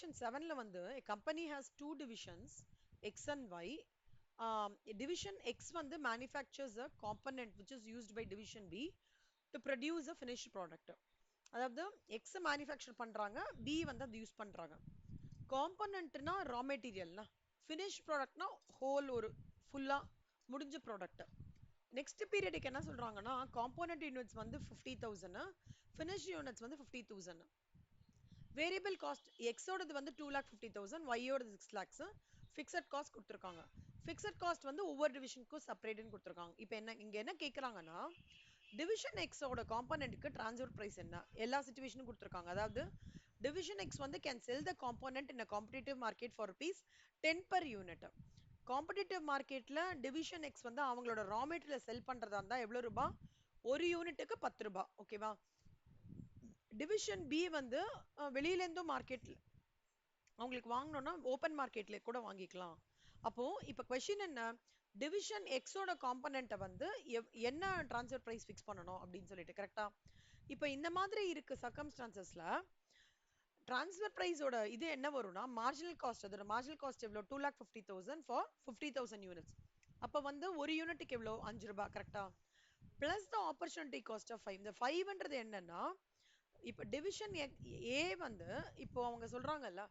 division 7ல வந்து a company has two divisions X and Y. Division X வந்து manufactures a component which is used by division B to produce a finished product. அதாவது X manufacture பண்றாங்க, B வந்து அது use பண்றாங்க. காம்பனன்ட்னா ரா மெட்டீரியல்னா, finish ப்ராடக்ட்னா whole ஒரு ஃபுல்லா முடிஞ்ச ப்ராடக்ட். நெக்ஸ்ட் பீரியடுக்கு என்ன சொல்றாங்கன்னா காம்போனன்ட் யூனிட்ஸ் வந்து 50,000, ஃபினிஷ் யூனிட்ஸ் வந்து 50,000. வேரியபிள் காஸ்ட் எக்ஸோடது வந்து 2,50,000, ஒய்யோடது 6 lakhs. ஃபிக்ஸட் காஸ்ட் கொடுத்துருக்காங்க. ஃபிக்ஸட் காஸ்ட் வந்து ஒவ்வொரு டிவிஷனுக்கும் செப்பரேட்னு கொடுத்துருக்காங்க. இப்போ இங்க என்ன கேட்குறாங்கன்னா டிவிஷன் எக்ஸோட காம்போனன்ட்க்கு ட்ரான்ஸ்ஃபர் பிரைஸ் என்ன எல்லா சிச்சுவேஷனும் கொடுத்துருக்காங்க. அதாவது டிவிஷன் எக்ஸ் வந்து can sell the component in a competitive market for rupees 10 per unit. Competitive மார்க்கெட்ல டிவிஷன் எக்ஸ் வந்து அவங்களோட ரா மெட்டீரியல் செல் பண்றதா இருந்தா எவ்வளவு ரூபாய்? ஒரு யூனிட்டுக்கு 10 ரூபாய். ஓகேவா? டிவிஷன் பி வந்து வெளியில இருந்தும் மார்க்கெட்ல அவங்களுக்கு வாங்கணும்னா ஓபன் மார்க்கெட்ல கூட வாங்கிக்கலாம். அப்போ இப்ப கொஸ்டின் என்ன, டிவிஷன் எக்ஸோட காம்பனண்ட்டை வந்து என்ன ட்ரான்ஸ்ஃபர் பிரைஸ் ஃபிக்ஸ் பண்ணணும் அப்படின்னு சொல்லிட்டு கரெக்டா? இப்போ இந்த மாதிரி இருக்கு சர்க்கம்ஸ்டான்சஸ்ல ட்ரான்ஸ்ஃபர் பிரைஸோட இது என்ன வரும்னா மார்ஜினல் காஸ்ட். அதோட மார்ஜினல் காஸ்ட் எவ்வளோ? 2,50,000 ஃபார் 50,000 யூனிட்ஸ். அப்போ வந்து ஒரு யூனிட்டுக்கு எவ்வளோ? 5 ரூபாய். கரெக்டா? Plus the opportunity cost of 5. இந்த 5ன்றது என்னன்னா இப்போ டிவிஷன் ஏ வந்து இப்போ அவங்க சொல்றாங்கல்ல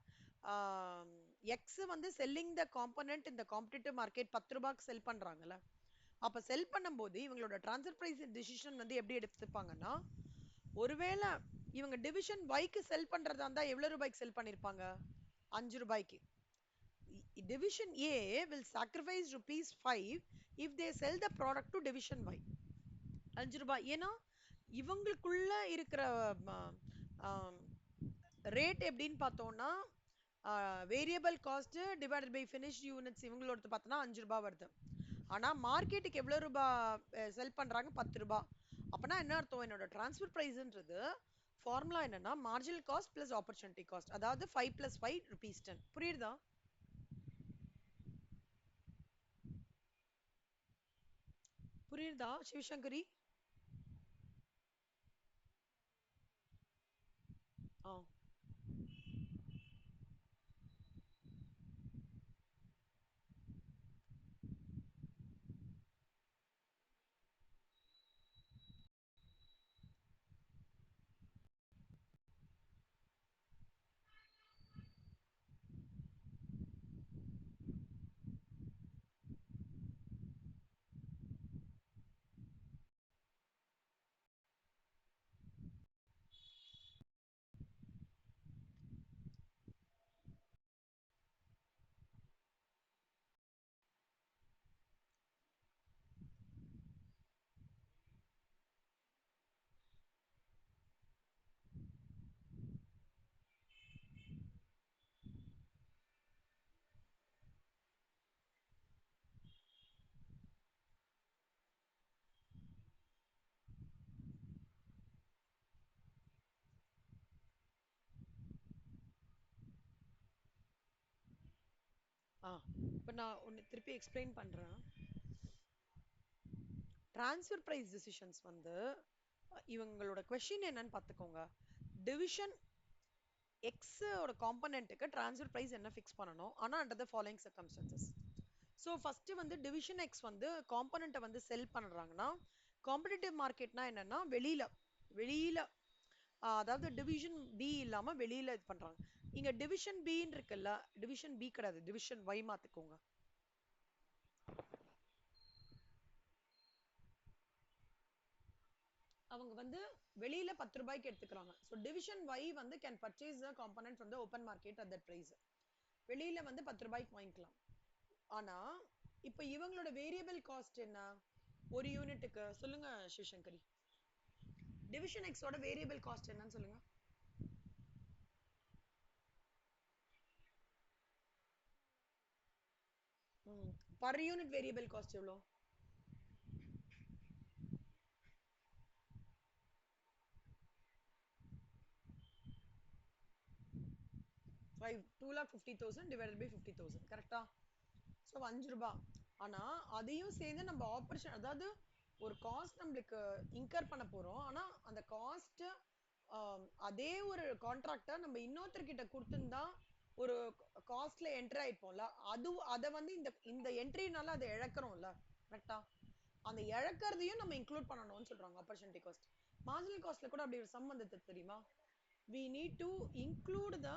எக்ஸ் வந்து செல்லிங் த காம்பனன்ட் இந்த காம்படிட்டிவ் மார்க்கெட் 10 ரூபாய்க்கு செல் பண்றாங்கல்ல, அப்ப செல் பண்ணும்போது இவங்களோட ட்ரான்ஸ்ஃபர் பிரைஸ் டிசிஷன் வந்து எப்படி எடுத்துப்பாங்கன்னா, ஒருவேளை இவங்க டிவிஷன் ஒய்க்கு செல் பண்றதா இருந்தா எவ்வளவு ரூபாய்க்கு செல் பண்ணிருப்பாங்க? 5 ரூபாய்க்கு. Division A will sacrifice rupees 5 if they sell the product to division Y. 5 ரூபாய். ஏன்னா இவங்களுக்குள்ள இருக்கிற ரேட் எப்படின்னு பார்த்தோம்னா variable cost divided by finished units இவங்களோட பார்த்தோம்னா 5 ரூபாய் வருது. ஆனா மார்க்கெட்டுக்கு எவ்வளவு ரூபாய் செல் பண்றாங்க? 10 ரூபாய். அப்பனா என்ன அர்த்தம்? என்னோட ட்ரான்ஸ்ஃபர் பிரைஸ்ன்றது ஃபார்முலா என்னன்னா marginal cost plus opportunity cost. அதாவது 5 + 5 rupees 10. புரியுதா? புரியுதா சிவசங்கரி? ஆ இப்போ நான் ஒன்று திருப்பி எக்ஸ்பிளைன் பண்றேன். ட்ரான்ஸ்ஃபர் பிரைஸ் டிசிஷன்ஸ் வந்து இவங்களோட கொஸ்டின் என்னன்னு பார்த்துக்கோங்க. டிவிஷன் எக்ஸோட காம்பனண்ட்டுக்கு ட்ரான்ஸ்ஃபர் பிரைஸ் என்ன ஃபிக்ஸ் பண்ணணும், ஆனா under the following circumstances. So first வந்து டிவிஷன் எக்ஸ் வந்து காம்பனண்ட்டை வந்து செல் பண்றாங்கன்னா காம்படிட்டிவ் மார்க்கெட்னா என்னன்னா வெளியில வெளியில அதாவது டிவிஷன் பி இல்லாம வெளியில இது பண்றாங்க. இங்க டிவிஷன் பின்னு இருக்குல்ல, டிவிஷன் பி கிடையாது, டிவிஷன் ஒய் மாத்திக்கோங்க. அவங்க வந்து வெளியில 10 ரூபாய்க்கு எடுத்துக்கிறாங்க. ஸோ டிவிஷன் ஒய் வந்து can purchase the component from the open market at that price. வெளியில வந்து 10 ரூபாய்க்கு வாங்கிக்கலாம். ஆனா இப்போ இவங்களோட வேரியபிள் காஸ்ட் என்ன ஒரு யூனிட்டுக்கு? சொல்லுங்க சிவசங்கரி. டிவிஷன் எக்ஸோட வேரியபிள் காஸ்ட் என்னன்னு சொல்லுங்க. பர் யூனிட் வேரியபிள் காஸ்ட் எவ்வளோ? 2,50,000 divided by 50,000. கரெக்டா? ஸோ 5 ரூபாய். ஆனா அதையும் சேர்ந்து நம்ம ஆப்பர்ச்சுன் அதாவது ஒரு காஸ்ட் நம்மளுக்கு இன்கர் பண்ண போறோம். ஆனா அந்த காஸ்ட் அதே ஒரு கான்ட்ராக்டை நம்ம இன்னொருத்தர்கிட்ட கொடுத்துருந்தா ஒரு காஸ்ட்ல என்டர் ஆயிப்போம்ல, அது அத வந்து இந்த இந்த என்ட்ரினால அதை இழக்கிறோம்ல. கரெக்டா? அந்த இழக்கிறதையும் நம்ம இன்க்ளூட் பண்ணணும்னு சொல்றாங்க ஆப்பர்ச்சுனிட்டி காஸ்ட். மார்ஜினல் காஸ்ட்ல கூட அப்படி ஒரு சம் வந்தது தெரியுமா? we need to include the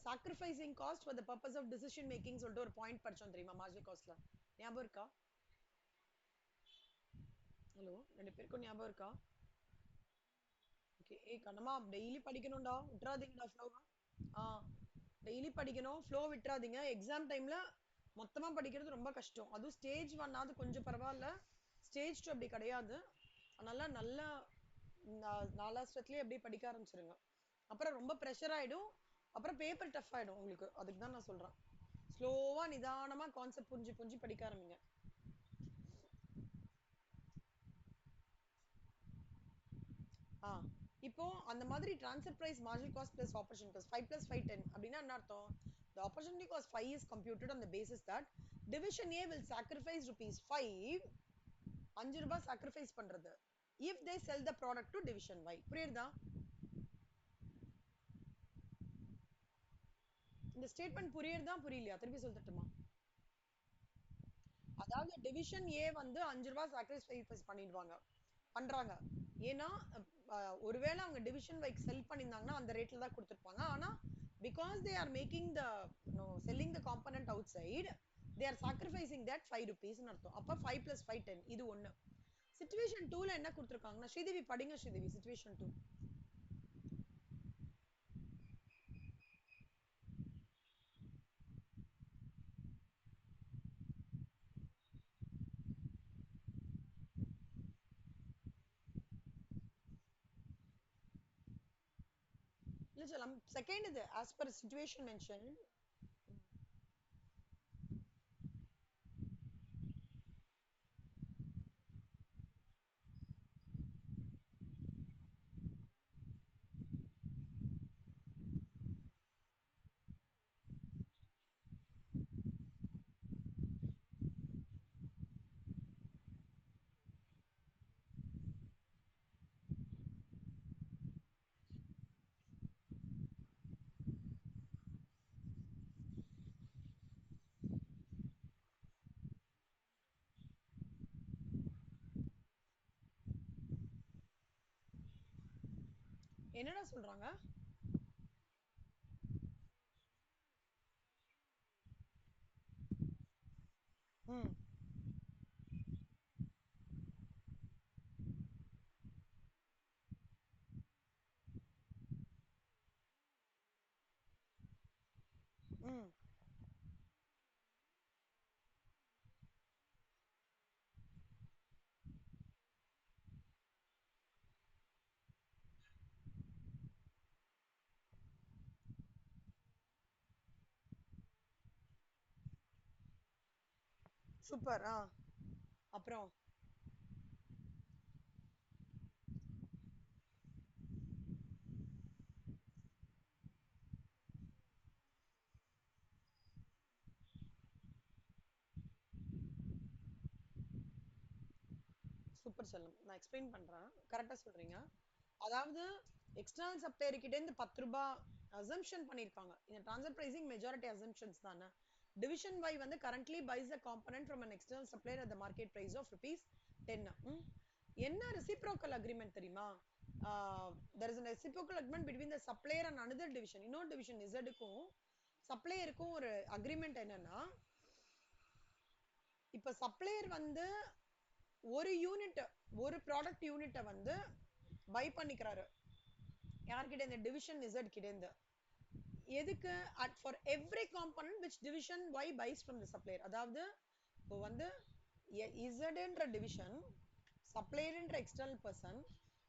sacrificing cost for the purpose of decision making சொல்லிட்டு ஒரு பாயிண்ட் படிச்சோம் தெரியுமா மார்ஜினல் காஸ்ட்ல? ஞாபகம் இருக்கா? ஹலோ, ரெண்டு பேருக்கும் ஞாபகம் இருக்கா? ஓகே. ஏய் கண்ணம்மா, டெய்லி படிக்கணும்டா, விட்டுறாதீங்கடா ஃப்ளோவா. ஆ, டெய்லி படிக்கணும், ஃப்ளோ விட்டுறாதீங்க. எக்ஸாம் டைம்ல மொத்தமா படிக்கிறது ரொம்ப கஷ்டம். அதுவும் ஸ்டேஜ் 1 ஆவது கொஞ்சம் பரவாயில்ல, ஸ்டேஜ் 2 அப்படி கிடையாது. அதனால நல்லா நாலாஸ்டத்துலயே அப்படியே படிக்க ஆரம்பிச்சிருங்க. அப்புறம் ரொம்ப ப்ரெஷர் ஆயிடும், அப்புறம் பேப்பர் டஃப் ஆயிடும் உங்களுக்கு. அதுக்கு தான் நான் சொல்றேன், ஸ்லோவா நிதானமா கான்செப்ட் புரிஞ்சு புரிஞ்சு படிக்க ஆரம்பிங்க. ஆ, இப்போ அந்த மாதிரி transfer price marginal cost plus opportunity cost 5 plus 5 10 அப்படின்னா என்ன அர்த்தம்? The opportunity cost 5 is computed on the basis that division A will sacrifice rupees 5, 5 ரூபாய் sacrifice பண்றது, if they sell the product to division Y. புரியுதா? இந்த statement புரியுறதா புரியலையா? திருப்பி சொல்லட்டுமா? அதாவது டிவிஷன் ஏ வந்து 5 ரூபாய் சாக்ரிஃபைஸ் பண்ணிடுவாங்க, பண்றாங்க. ஏன்னா ஒருவேளை அவங்க டிவிஷன் வைக் செல் பண்ணியிருந்தாங்கன்னா அந்த ரேட்ல தான் கொடுத்துருப்பாங்க. ஆனா because they are making the selling the component out side, they are sacrificing that 5 rupees அர்த்தம். அப்ப 5 plus 5 10, இது ஒண்ணு. சிச்சுவேஷன் 2ல என்ன கொடுத்துருக்காங்கன்னா, ஸ்ரீதேவி படிங்க ஸ்ரீதேவி, சிச்சுவேஷன் 2. இல்ல சொல்லலாம், செகண்ட் இது as per situation mentioned. என்னடா சொல்றாங்க? ம் ம் சூப்பர். அப்புறம் சூப்பர் செல்லம், நான் எக்ஸ்பிளைன் பண்றேன். கரெக்டா சொல்றீங்க. அதாவது எக்ஸ்டர்னல் சப்ளையர் கிட்ட இருந்து 10 ரூபாய் அசம்ப்ஷன் பண்ணிருக்காங்க. இந்த ட்ரான்ஸ்ஃபர் பிரைசிங் மெஜாரிட்டி அசம்ப்ஷன்ஸ் தானே. டிவிஷன் Y வந்து currently buys the component from an external supplier at the market price of rupees 10. என்ன reciprocal agreement தெரியுமா? There is a reciprocal agreement between the supplier and another division. இன்னொரு division Z-க்கும் சப்ளையருக்கும் ஒரு agreement என்னன்னா, இப்ப supplier வந்து ஒரு unit, ஒரு product யூனிட்டை வந்து பை பண்ணிக்கிறாரு யார்கிட்ட? இந்த டிவிஷன் Z கிட்ட இருந்து. எதுக்கு? at for every component which division Y buys from the supplier. அதாவது இப்போ வந்து Z டிவிஷன், சப்ளையர்ன்ற எக்ஸ்டர்னல் பர்சன்,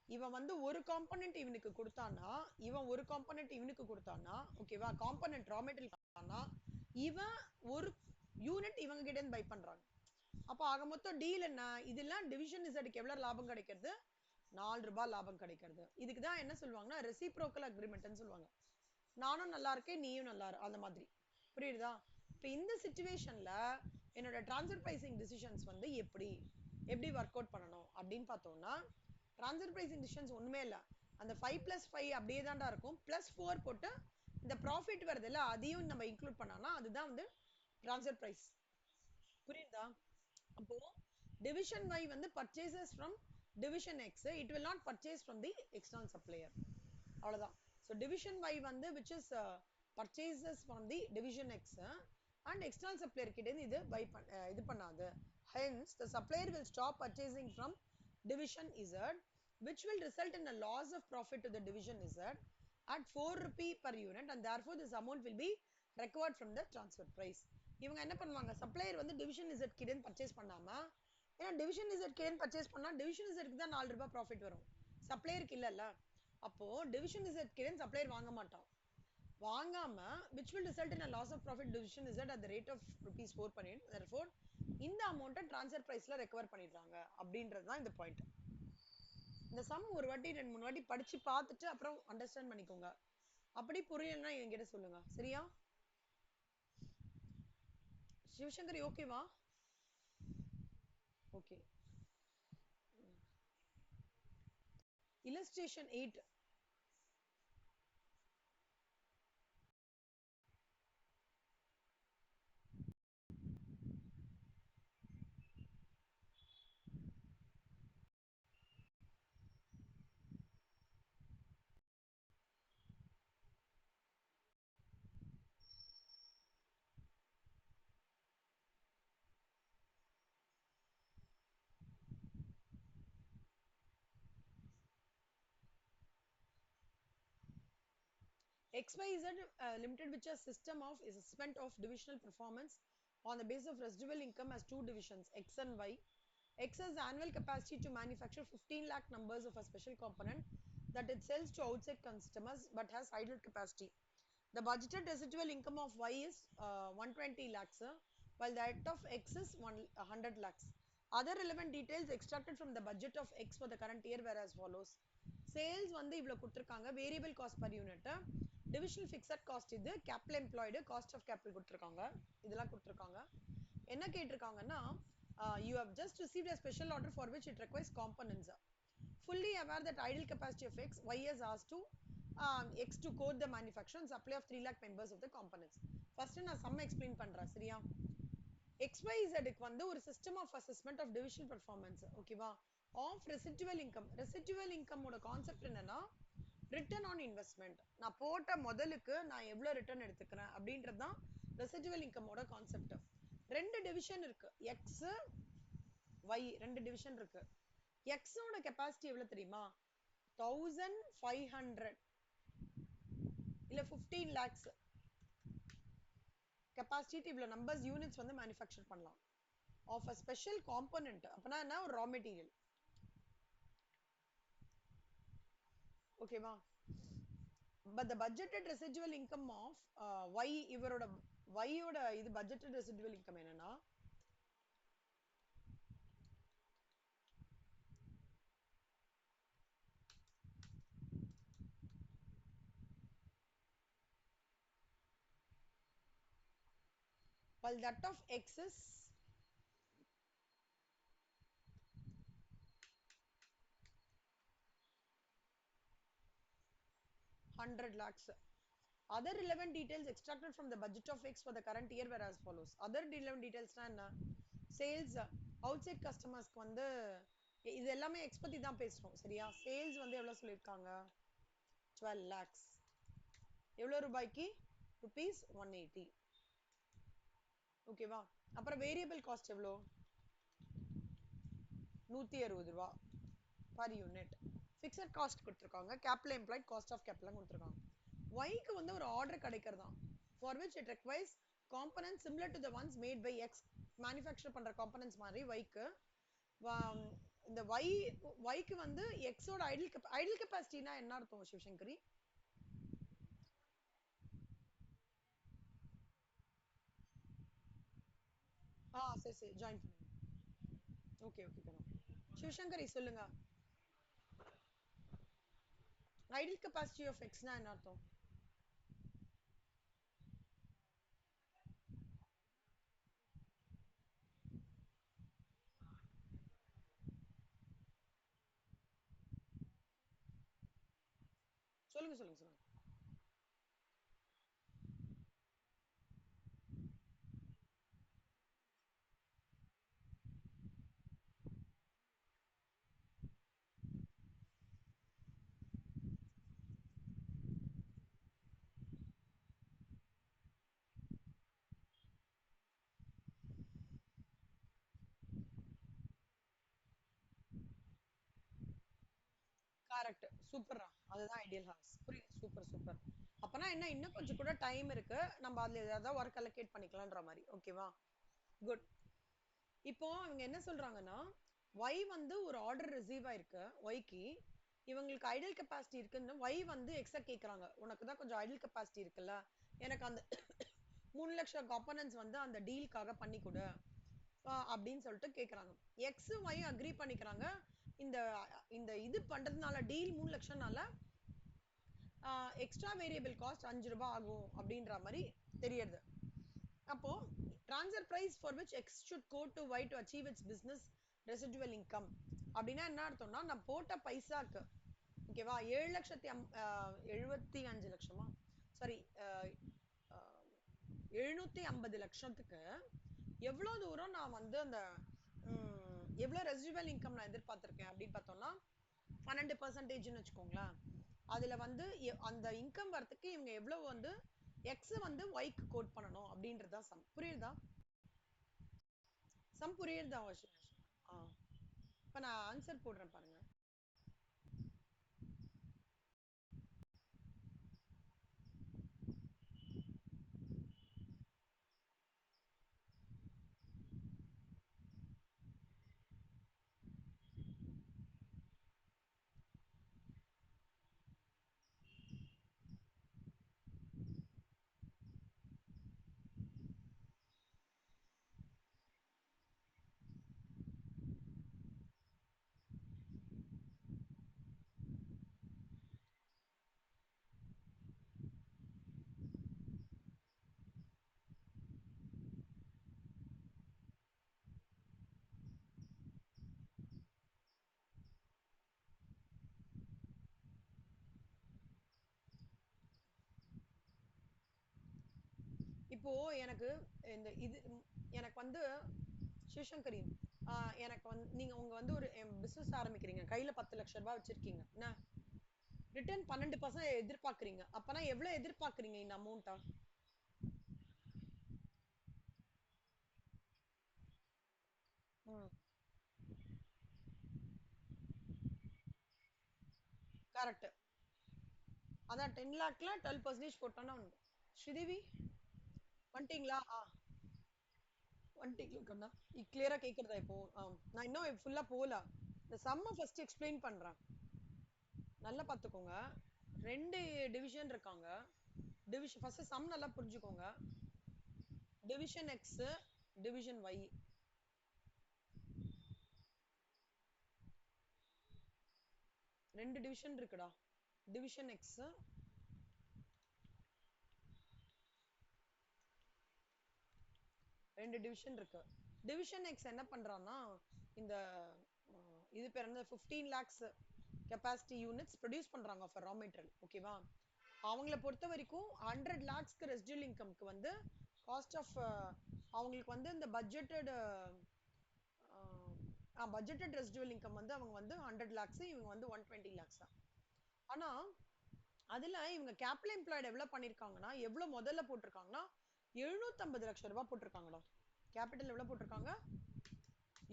இவன் வந்து ஒரு காம்பனன்ட் இவனுக்கு கொடுத்தானா, இவன் ஒரு காம்பனன்ட் இவனுக்கு கொடுத்தானா, ஓகேவா, காம்பனன்ட் ரா மெட்டீரியல் கொடுத்தானா, இவன் ஒரு யூனிட் இவங்க கிட்ட இருந்து பை பண்றாங்க. அப்ப ஆக மொத்தம் டீல் என்ன? இதெல்லாம் டிவிஷன் இசட்க்கு எவ்வளவு லாபம் கிடைக்கிறது? 4 ரூபாய் லாபம் கிடைக்கிறது. இதுக்கு தான் என்ன சொல்லுவாங்கன்னா ரெசிப்ரோக்கல் அக்ரிமெண்ட்னு சொல்லுவாங்க. நானும் நல்லா இருக்கேன், நீயும் நல்லா இரு, அந்த மாதிரி. புரியுதா? இப்ப இந்த சிச்சுவேஷன்ல என்னோட ட்ரான்ஸ்ஃபர் பிரைசிங் டிசிஷன்ஸ் வந்து எப்படி எப்படி ஒர்க் அவுட் பண்ணணும் அப்படின்னு பார்த்தோம்னா, ட்ரான்ஸ்ஃபர் பிரைசிங் டிசிஷன்ஸ் ஒண்ணுமே இல்ல, அந்த 5 plus 5 அப்படியே தான்டா இருக்கும், plus 4 போட்டு இந்த ப்ராஃபிட் வருதுல்ல அதையும் நம்ம இன்க்ளூட் பண்ணானா அதுதான் வந்து ட்ரான்ஸ்ஃபர் பிரைஸ். புரியுதா? அப்போ division y வந்து purchases from division x, it will not purchase from the external supplier. அவ்வளவுதான். So division y வந்து which is purchases from the division x and external supplier கிட்ட இருந்து இது பண்ணாது. Hence the supplier will stop purchasing from division z, which will result in a loss of profit to the division z at 4 rupee per unit, and therefore this amount will be recovered from the transfer price. இவங்க என்ன பண்ணுவாங்க, supplier வந்து division Z கிட்ட purchase பண்ணாம, ஏன்னா division Z கிட்ட purchase பண்ணா division இசட்க்கு தான் 4 ரூபாய் ப்ராஃபிட் வரும், சப்ளையருக்கு இல்லல்ல. அப்போ டிவிஷன் இசட் கிட்ட சப்ளையர் வாங்க மாட்டான். வாங்காம which will result in a loss of profit division z at the rate of rupees 4 per unit. Therefore இந்த அமௌண்ட்டை ட்ரான்ஸ்ஃபர் பிரைஸ்ல ரெக்கவர் பண்ணிடுறாங்க அப்படின்றது தான் இந்த பாயிண்ட். இந்த சம் ஒரு வாட்டி 2-3 வாட்டி படிச்சு பார்த்துட்டு அப்புறம் அண்டர்ஸ்டாண்ட் பண்ணிக்கோங்க. அப்படி புரியலன்னா என்கிட்ட சொல்லுங்க, சரியா? சிவசங்கரி ஓகேவா? Okay. illustration 8. XYZ Limited, which is system of assessment of divisional performance on the basis of residual income, has two divisions, X and Y. X has annual capacity to manufacture 15 lakh numbers of a special component that it sells to outside customers but has idle capacity. The budgeted residual income of Y is 120 lakhs, while that of X is 100 lakhs. Other relevant details extracted from the budget of X for the current year were as follows. Sales வந்து இவ்வளவு கொடுத்திருக்காங்க, variable cost per unit, divisional fixed cost இது, capital employed, cost of capital கொடுத்திருக்காங்க, இதெல்லாம் கொடுத்திருக்காங்க. என்ன கேட்டிருக்காங்கன்னா, you have just received a special order for which it requires components. Fully aware that idle capacity of X, Y has asked to X to code the manufacture and supply of 3 lakh members of the components. First நான் sum explain பண்றேன், சரியா? XYZ க்கு வந்து ஒரு system of assessment of divisional performance, ஓகேவா, of residual income. Residual income ஓட concept என்னன்னா return on investment. நான் போட்ட முதலுக்கு நான் எவ்வளவு ரிட்டர்ன் எடுத்துக்கிறேன் அப்படின்றது தான் ரெசிடுவல் இன்கமோட கான்செப்ட். ரெண்டு டிவிஷன் இருக்கு, எக்ஸ் ஒய், ரெண்டு டிவிஷன் இருக்கு. எக்ஸ் ஓட கெபாசிட்டி எவ்வளவு தெரியுமா? 1500 இல்ல 15 lakhs கெபாசிட்டி, இவ்வளவு நம்பர்ஸ் யூனிட்ஸ் வந்து மேனுஃபேக்சர் பண்ணலாம் ஆஃப் அ ஸ்பெஷல் காம்போனன்ட். அப்பனா என்ன, ஒரு ரா மெட்டீரியல், ஓகேவா? But the budgeted residual income of y, இவரோட y ஓட இது budgeted residual income என்னன்னா, while that of x is 100 lakhs. Other relevant details extracted from the budget of X for the current year were as follows. Other relevant details என்ன, sales out side கஸ்டமர்ஸ்க்கு வந்து இது எல்லாமே X பத்தி தான் பேசுறோம், சரியா? சேல்ஸ் வந்து எவ்வளவு சொல்லியிருக்காங்க, 12 lakhs. எவ்வளவு ரூபாய்க்கு, rupees 180, ஓகேவா? அப்புறம் வேரியபிள் காஸ்ட் எவ்வளோ, 160 ரூபாய் பர் யூனிட். ஃபிக்ஸட் காஸ்ட் கொடுத்துருக்காங்க, capital employed, cost of capital கொடுத்துருக்காங்க. ஒய்க்கு வந்து ஒரு ஆர்டர் கிடைக்கிறதா, for which it requires component similar to the ones made by X. Manufacture பண்ற காம்பனன்ட்ஸ் மாதிரி ஒய்க்கு, இந்த ஒய்க்கு வந்து எக்ஸோட ஐடில் கெப்பாசிட்டினா என்ன அர்த்தம் சிவசங்கரி? சரி சரி ஜாயின் பண்ணுங்க. ஓகே ஓகே கண்ணா. சிவசங்கரி சொல்லுங்க, ஐடில் கெப்பாசிட்டி ஆஃப் எக்ஸ்னா என்ன அர்த்தம்? சொல்லுங்க சொல்லுங்க சொல்லுங்க. கரெக்ட். சூப்பர்ரா. அதுதான் ஐடியல் ஹார்ஸ். புரியுது. Super, super. அப்பனா என்ன இன்னும் கொஞ்சம் கூட டைம் இருக்கு. நம்ம அதுல ஏதாவது ஒர்க் அலோகேட் பண்ணிக்கலாம்ன்ற மாதிரி. ஓகேவா? குட். இப்போ இவங்க என்ன சொல்றாங்கன்னா, Y வந்து ஒரு ஆர்டர் ரிசீவ் ஆயிருக்கு. Yக்கு இவங்களுக்கு ஐடியல் கெப்பாசிட்டி இருக்குன்னு Y வந்து எக்ஸ கேக்குறாங்க. உனக்கு தான் கொஞ்சம் ஐடியல் கெப்பாசிட்டி இருக்குல்ல. எனக்கு அந்த 3 லட்சம் காம்பனன்ட்ஸ் வந்து அந்த டீலுக்காக பண்ணி கொடு. அப்படின்னு சொல்லிட்டு கேக்குறாங்க. X Y அக்ரி பண்ணிக்கிறாங்க. இந்த இந்த இது பண்றதுனால டீல் 3 லட்சம்னால எக்ஸ்ட்ரா வேரியபிள் காஸ்ட் 5 ரூபாய் ஆகும் அப்படின்ற மாதிரி தெரியுது. அப்போ transfer price for which X should go to Y to achieve its business residual income அப்படின்னா என்ன அர்த்தம்னா நான் போட்ட பைசாக்கு ஓகேவா 7,75 லட்சமா சாரி 750 லட்சத்துக்கு எவ்வளவு தூரம் நான் வந்து அந்த எவ்வளவு ரெசிடுவல் இன்கம் நான் எதிர்பார்த்திருக்கேன் அப்படின்னு பார்த்தோம்னா 12% வச்சுக்கோங்களேன். அதுல வந்து அந்த இன்கம் வரதுக்கு இவங்க எவ்வளவு வந்து எக்ஸ் வந்து ஒய்க்கு கோட் பண்ணணும் அப்படின்றதா சம். புரியுதா? சம் புரியுதா? இப்ப நான் ஆன்சர் போடுறேன் பாருங்க. இப்போ எனக்கு இந்த இது எனக்கு வந்து சிவசங்கரி எனக்கு வந்து நீங்க உங்க வந்து ஒரு பிசினஸ் ஆரம்பிக்கிறீங்க. கையில 10 லட்சம் ரூபாய் வச்சிருக்கீங்க. என்ன ரிட்டர்ன் 12% எதிர்பார்க்கறீங்க. அப்பனா எவ்வளவு எதிர்பார்க்கறீங்க இந்த அமௌண்ட்டா? கரெக்ட். அதான் 10 லாக்ல 12% போட்டோம்னா உண்டு. ஸ்ரீதேவி வந்துட்டீங்களா? வந்துட்டீங்களா கண்ணா? கிளியரா கேக்குறதா இப்போ? நான் இன்னும் ஃபுல்லா போல. இந்த சம்ம ஃபர்ஸ்ட் எக்ஸ்பிளைன் பண்றேன். நல்லா பாத்துக்கோங்க. 2 டிவிஷன் இருக்காங்க. டிவிஷன் ஃபர்ஸ்ட் சம் நல்லா புரிஞ்சுக்கோங்க. Division X, division Y. ரெண்டு டிவிஷன் இருக்குடா. டிவிஷன் எக்ஸ், ரெண்டு டிவிஷன் இருக்கு. டிவிஷன் எக்ஸ் என்ன பண்றான்னா இந்த இது பேர் என்ன 15 lakhs கெபாசிட்டி யூனிட்ஸ் ப்ரொடியூஸ் பண்றாங்க ஃபார் ரா மெட்டீரியல். ஓகேவா? அவங்கள பொறுத்த வரைக்கும் 100 lakhsக்கு ரெசிடுவல் இன்கம்க்கு வந்து காஸ்ட் ஆஃப் அவங்களுக்கு வந்து இந்த பட்ஜெட்டட் ரெசிடுவல் இன்கம் வந்து அவங்க வந்து 100 lakhs, இவங்க வந்து 120 lakhs. ஆனா அதுல இவங்க கேபிட்டல் எம்ப்ளாய்டு எவ்வளவு பண்ணிருக்காங்கன்னா எவ்வளவு முதல்ல போட்டிருக்காங்கன்னா 750 லட்சம் ரூபாய் போட்டிருக்காங்கடா. கேபிட்டல் எவ்வளவு போட்டிருக்காங்க?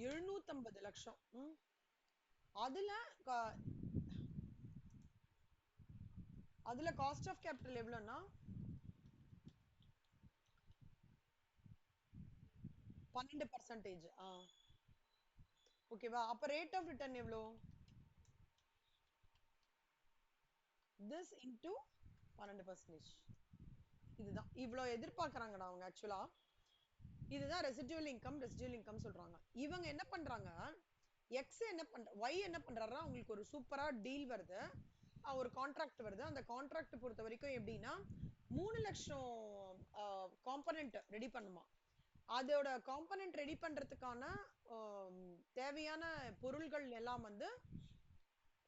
750 லட்சம். அதுல அதுல காஸ்ட் ஆஃப் கேபிட்டல் எவ்வளவுன்னா 12%. ஓகேவா? அப்ப ரேட் ஆஃப் ரிட்டர்ன் எவ்வளோ? This into 12%. இதுதான் இவ்வளவு எதிர்பார்க்கறாங்கடா அவங்க ஆக்சுவலா. இதுதான் ரெசிடுவல் இன்கம். ரெசிடுவல் இன்கம் சொல்றாங்க. இவங்க என்ன பண்றாங்க? எக்ஸ் என்ன பண்ற ஒய் என்ன பண்றாருன்னா உங்களுக்கு ஒரு சூப்பரா டீல் வருது. ஒரு கான்ட்ராக்ட் வருது. அந்த கான்ட்ராக்ட் பொறுத்த வரைக்கும் எப்படின்னா 3 லட்சம் காம்பனன்ட் ரெடி பண்ணுமா. அதோட காம்பனன்ட் ரெடி பண்றதுக்கான தேவையான பொருள்கள் எல்லாம் வந்து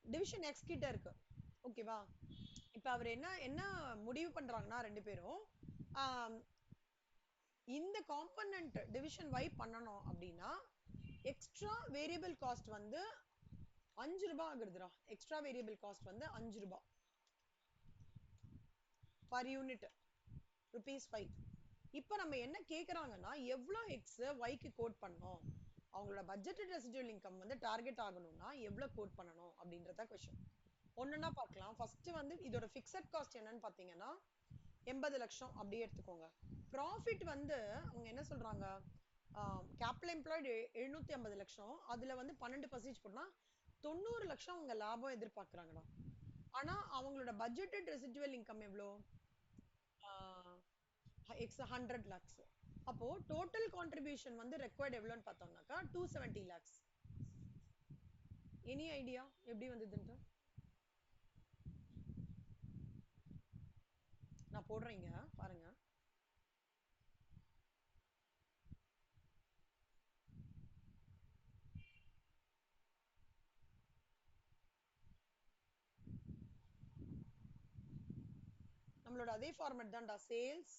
டிவிஷன் எக்ஸ் கிட்ட இருக்கு. ஓகேவா? இப்ப அவர் என்ன என்ன முடிவு பண்றாங்கன்னா ரெண்டு பேரும் இந்த காம்பனன்ட் டிவிஷன் Y பண்ணணும் அப்படின்னா எக்ஸ்ட்ரா வேரியபிள் காஸ்ட் வந்து 5 ரூபாய் ஆகுதுடா. எக்ஸ்ட்ரா வேரியபிள் காஸ்ட் வந்து 5 ரூபாய் பர் யூனிட், ₹5. இப்போ நம்ம என்ன கேக்குறாங்கன்னா எவ்வளவு எக்ஸ் ஒய்க்கு கோட் பண்ணணும், அவங்களோட பட்ஜெட்டட் ரெசிடுவல் இன்கம் வந்து டார்கெட் ஆகணும்னா எவ்வளவு கோட் பண்ணணும் அப்படின்றத क्वेश्चन. ஒண்ணுன்னா பார்க்கலாம். ஃபர்ஸ்ட் வந்து இதோட ஃபிக்ஸட் காஸ்ட் என்னன்னு பாத்தீங்கன்னா 80 லட்சம் அப்படியே எடுத்துக்கோங்க. ப்ராஃபிட் வந்து அவங்க என்ன சொல்றாங்க, கேபிட்டல் எம்ப்ளாய்டு 750 லட்சம், அதுல வந்து 12% போட்டா 90 லட்சம் அவங்க லாபம் எதிர்பார்க்கறாங்கடா. ஆனா அவங்களோட பட்ஜெட்டட் ரெசிடுவல் இன்கம் எவ்வளோ? எக்ஸ் 100 லேக்ஸ். அப்போ டோட்டல் கான்ட்ரிபியூஷன் வந்து ரெக்வயர்ட் எவ்வளோன்னு பார்த்தோம்னாக்கா 270 லேக்ஸ். எனி ஐடியா எப்படி வந்ததுன்ட்டு? நான் போடுறீங்க பாருங்க. நம்மளோட அதே ஃபார்மேட் தான்டா. Sales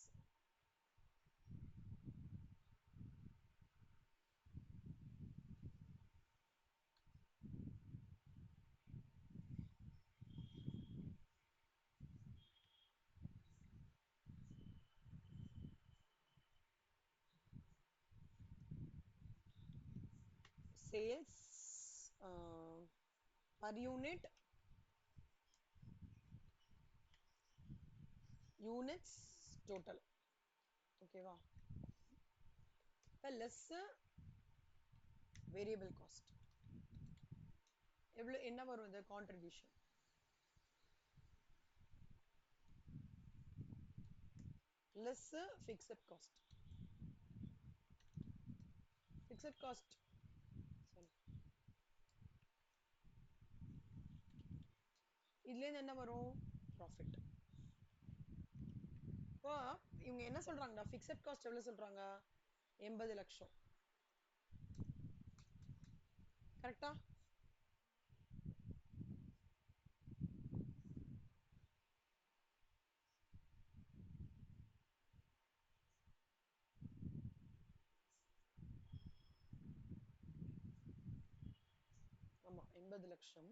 sales per unit, units total. ஓகேவா? இப்போ லெஸ் வேரியபிள் காஸ்ட் எவ்வளோ என்ன வரும்? இது contribution less fixed cost. Fixed cost இதுலேருந்து என்ன வரும்? ப்ராஃபிட். இப்போ இவங்க என்ன சொல்றாங்கடா, ஃபிக்ஸட் காஸ்ட் எவ்வளவு சொல்றாங்க? 80 லட்சம். கரெக்டா? ஆமா 80 லட்சம்.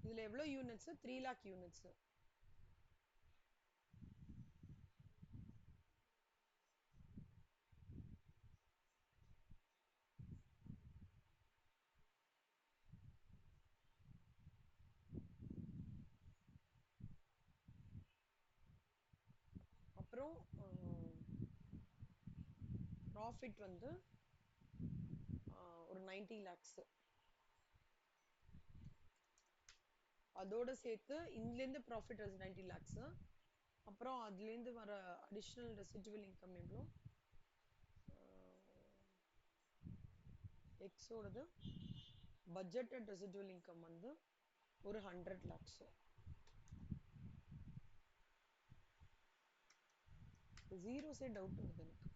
இதுல எவ்வளவு யூனிட்ஸ்? 3 லேக் யூனிட்ஸ். அப்புறம் ப்ராஃபிட் வந்து ஒரு 90 லேக்ஸ். அதோட சேர்த்து இதுலேருந்து ப்ராஃபிட் 90 லேக்ஸ். அப்புறம் அதுலேருந்து வர அடிஷ்னல் ரெசிடுவல் இன்கம் எவ்வளோ? எக்ஸோடது பட்ஜெட்டட் ரெசிடுவல் இன்கம் வந்து ஒரு 100 லேக்ஸ். ஜீரோஸே டவுட் வருது எனக்கு.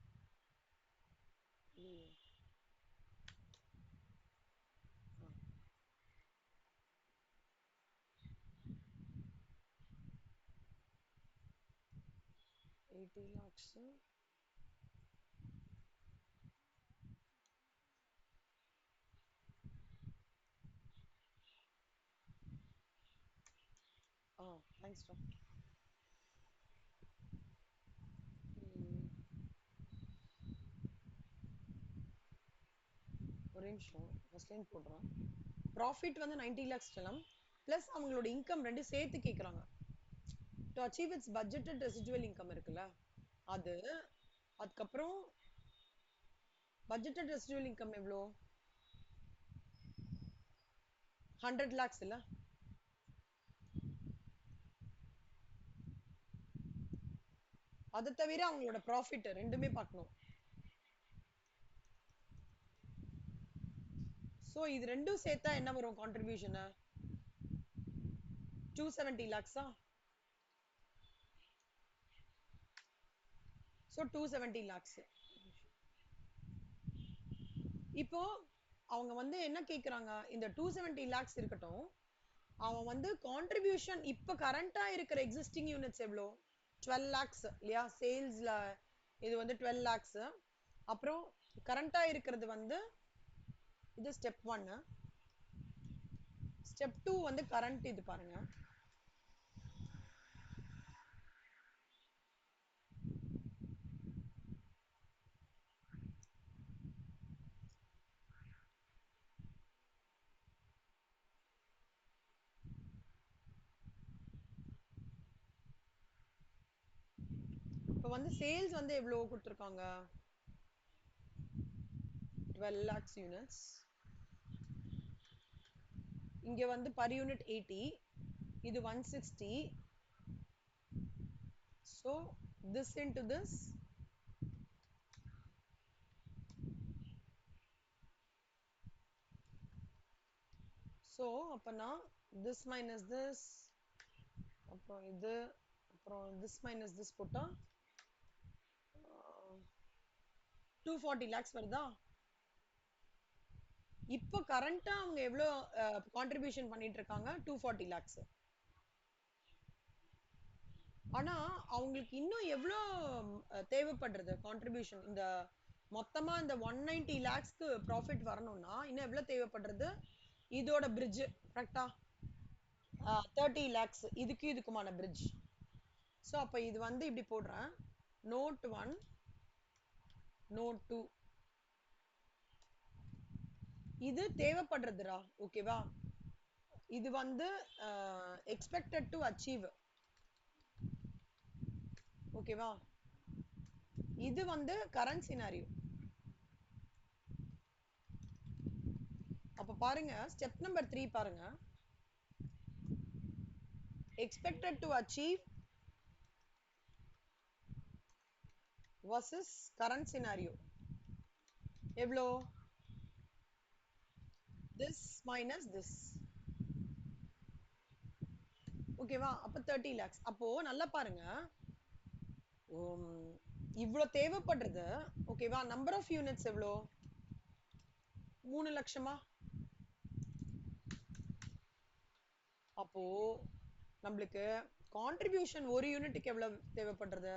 80 lakhs. Thanks டா. ஒரே நிமிஷம் ஃபர்ஸ்ட் லைன் போடுறேன். ப்ராஃபிட் வந்து 90 lakhs செல்லம், பிளஸ் அவங்களோட இன்கம் ரெண்டு சேர்த்து கேட்குறாங்க. To achieve it's budgeted residual income இருக்குல்ல அது. அதுக்கப்புறம் பட்ஜெட்டட் ரெசிடுவல் இன்கம் எவ்வளோ? 100 lakhs இல்ல? அது தவிர அவங்களோட ப்ராஃபிட் ரெண்டுமே பார்க்கணும். சோ இது ரெண்டும் சேர்த்தா என்ன வரும் கான்ட்ரிபியூஷன்? 270 lakhs. So 270 lakhs. இப்போ அவங்க வந்து என்ன கேக்குறாங்க, இந்த 270 lakhs இருக்கட்டும், அவன் வந்து கான்ட்ரிபியூஷன் இப்ப கரண்டா இருக்கிற எக்ஸிஸ்டிங் யூனிட்ஸ் எவ்வளோ? 12 lakhs இல்லையா? சேல்ஸ்ல இது வந்து 12 lakhs. அப்புறம் கரண்டா இருக்கிறது வந்து இது ஸ்டெப் 1. ஸ்டெப் 2 வந்து கரண்ட். இது பாருங்க, வந்து சேல்ஸ் வந்து எவ்வளவு கொடுத்துருக்காங்க? 12 lakhs units. இங்க வந்து per unit 80, இது 160. So this into this, so அப்பனா this minus this, அப்புறம் இது, அப்புறம் this minus this போட்டா 240 lakhs வருதா? இப்போ கரண்டா அவங்க எவ்வளோ கான்ட்ரிபியூஷன் பண்ணிட்டு இருக்காங்க? 240 lakhs. ஆனா அவங்களுக்கு இன்னும் எவ்வளோ தேவைப்படுறது கான்ட்ரிபியூஷன்? இந்த மொத்தமா இந்த 190 lakhsக்கு ப்ராஃபிட் வரணும்னா இன்னும் எவ்வளவு தேவைப்படுறது? இதோட பிரிட்ஜ் கரெக்டா 30 lakhs இதுக்கு இதுக்குமான பிரிட்ஜ். ஸோ அப்ப இது வந்து இப்படி போடுறேன், நோட் 1 நோட் 2 இது தேவைப்படுறதுடா. ஓகேவா? இது வந்து எக்ஸ்பெக்டட் டு அச்சீவ். ஓகேவா? இது வந்து கரண்ட் சினாரியோ. அப்ப பாருங்க ஸ்டெப் நம்பர் 3 பாருங்க, expected to achieve versus current scenario எவ்வளோ? this minus this. ஓகேவா? அப்ப 30 lakhs. அப்போ நல்லா பாருங்க, இவ்வளோ தேவைப்படுறது. ஓகேவா? நம்பர் ஆஃப் யூனிட்ஸ் எவ்வளோ? 3 லட்சமா? அப்போ நம்மளுக்கு கான்ட்ரிபியூஷன் ஒரு யூனிட்டுக்கு எவ்வளவு தேவைப்படுறது?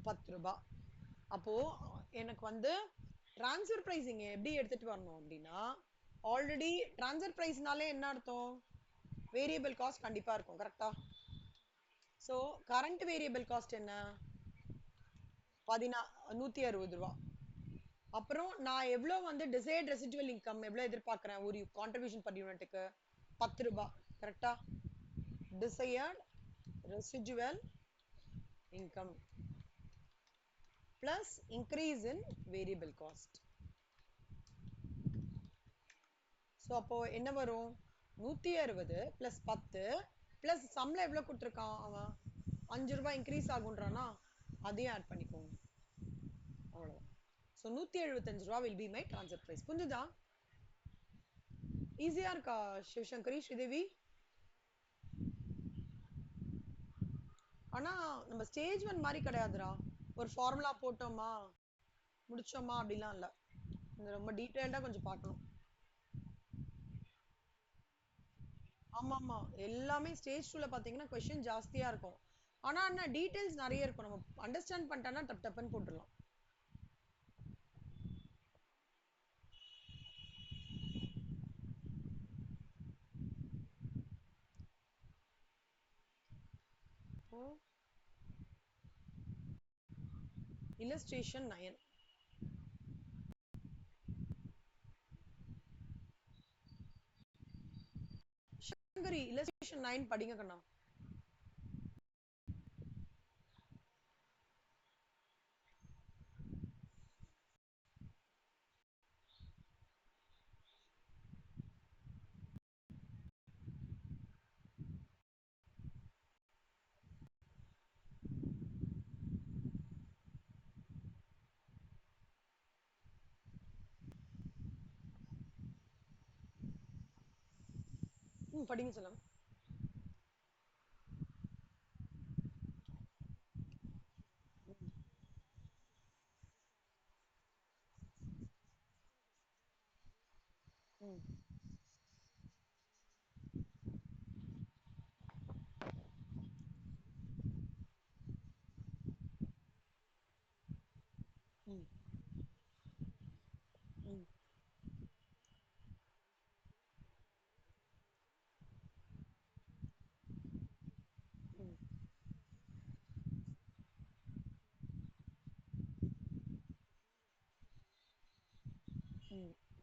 10 ரூபாய். அப்போ எனக்கு வந்து டிரான்ஸ்ஃபர் பிரைசிங் எப்படி எடுத்துட்டு வரணும் அப்படின்னா, ஆல்ரெடி டிரான்ஸ்ஃபர் பிரைஸ்னாலே என்ன அர்த்தம்? வேரியபிள் காஸ்ட் கண்டிப்பா இருக்கும். கரெக்டா? சோ கரண்ட் வேரியபிள் காஸ்ட் என்ன? 160 ரூபாய். அப்புறம் நான் எவ்வளவு வந்து டிசைர்ட் ரெசிடுவல் இன்கம் எவ்வளவு எதிர்பார்க்கிறேன் ஒரு கான்ட்ரிபியூஷன் பர் யூனிட்டுக்கு? 10 ரூபாய். கரெக்டா? Desired residual income plus increase in variable cost. So அப்போ என்ன வரும்? 160 plus 10 plus சம்பளம் எவ்வளவு கொடுத்திருக்கான் அவன்? 5 ரூபாய் இன்க்ரீஸ் ஆகுன்றானா, அதையும் ஆட் பண்ணிக்கோங்க. அவ்வளவுதான். So 175 ரூபாய் will be my transfer price. புரிஞ்சுதா? ஈஸியா இருக்கா சிவசங்கரி, ஸ்ரீதேவி? ஆனா நம்ம ஸ்டேஜ் 1 மாதிரி கிடையாதுடா. ஒரு ஃபார்முலா போட்டோமா முடிச்சோமா அப்படிலாம் இல்ல. ரொம்ப டீடைல்டா கொஞ்சம் பார்க்கணும். ஆமா ஆமா, எல்லாமே ஸ்டேஜ் 2ல பாத்தீங்கன்னா கொஸ்டின் ஜாஸ்தியா இருக்கும். ஆனா என்ன டீடைல்ஸ் நிறைய இருக்கும். நம்ம அண்டர்ஸ்டாண்ட் பண்ணிட்டோம்னா டப் டப்னு போட்டுடலாம். illustration 9. சங்கரி illustration 9 படிங்க கண்ணா. படிங்க சொல்லுங்க.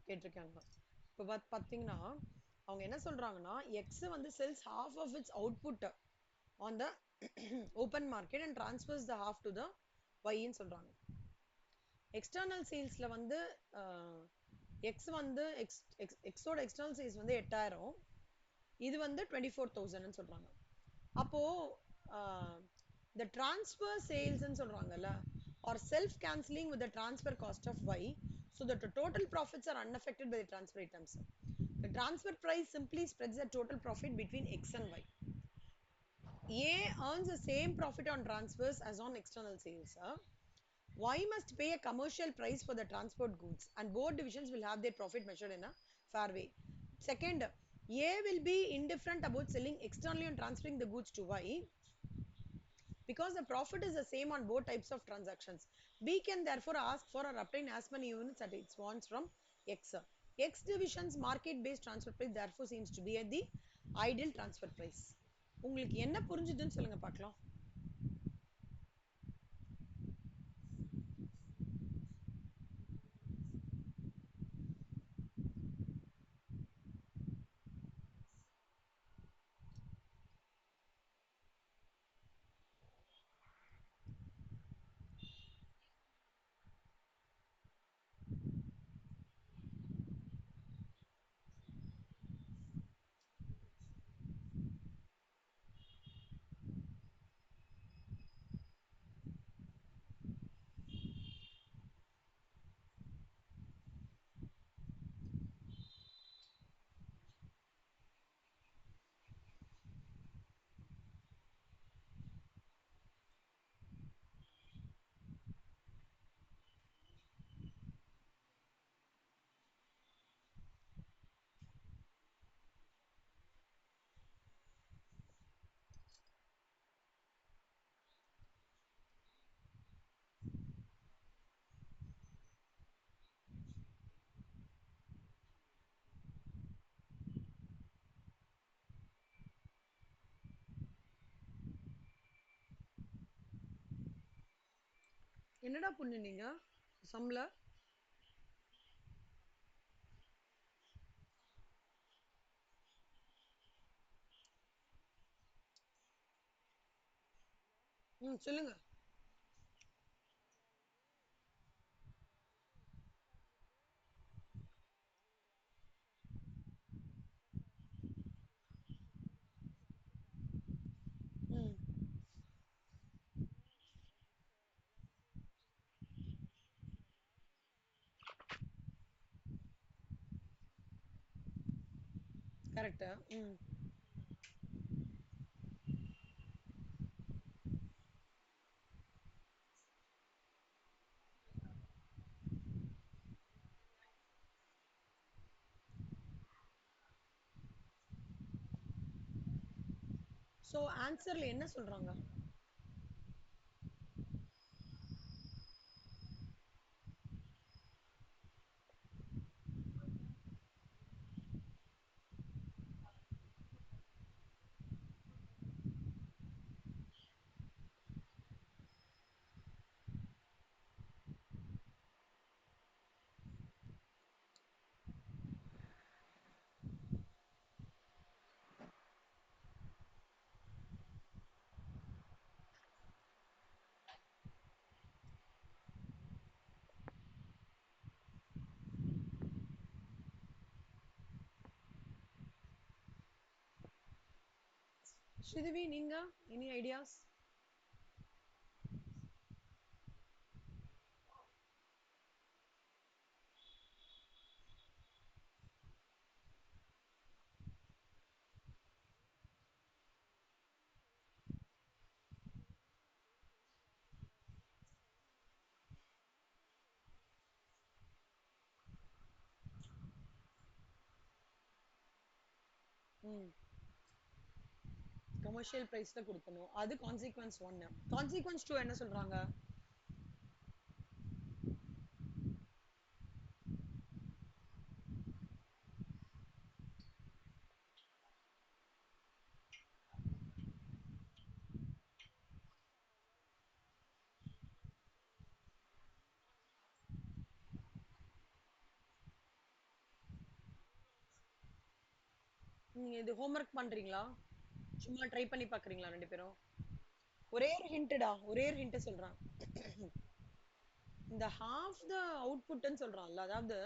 கேட்டிருக்காங்க. இப்போ பார்த்தீங்கன்னா அவங்க என்ன சொல்றாங்கன்னா எக்ஸ் வந்து cells half of its output on the open market and transfers the half to the y ன்னு சொல்றாங்க. எக்ஸ்டர்னல் சேல்ஸ்ல வந்து எக்ஸ் வந்து எக்ஸோட எக்ஸ்டர்னல் சேல்ஸ் வந்து 8000, இது வந்து 24,000 சொல்றாங்க. அப்போ இந்த டிரான்ஸ்ஃபர் சேல்ஸ் சொல்றாங்கல்ல are self cancelling with the transfer cost of y, so that the total profits are unaffected by the transfer items. The transfer price simply spreads the total profit between x and y. A earns the same profit on transfers as on external sales. Y must pay a commercial price for the transport goods, and both divisions will have their profit measured in a fair way. Second, A will be indifferent about selling externally and transferring the goods to Y because the profit is the same on both types of transactions. B can therefore ask for or obtain as many units as it wants from X. X division's market-based transfer price therefore seems to be at the ideal transfer price. உங்களுக்கு என்ன புரிஞ்சுதுன்னு சொல்லுங்க பார்க்கலாம். என்னடா பண்ணுனீங்க சம்ல? சொல்லுங்க. ம் கரெக்டா. ம் so ஆன்சர்ல என்ன சொல்றாங்க? ஸ்ரீதேவி, நீங்க எனி ஐடியாஸ்? ம் கமர்ஷியல் பிரைஸ்ல கொடுக்கணும், அது கான்சிக்வன்ஸ் 1. கான்சிக்வன்ஸ் 2 என்ன சொல்றாங்க? நீங்க இது ஹோம்வொர்க் பண்றீங்களா? சும்மா ட்ரை பண்ணி பாக்குறீங்களா 2 பேரும்? ஒரே ஒரு ஹிண்ட்டுடா. ஒரே ஒரு ஹிண்ட் சொல்றேன். இந்த ஹாஃப் த அவுட்புட்ன்னு சொல்றான்ல. அதாவது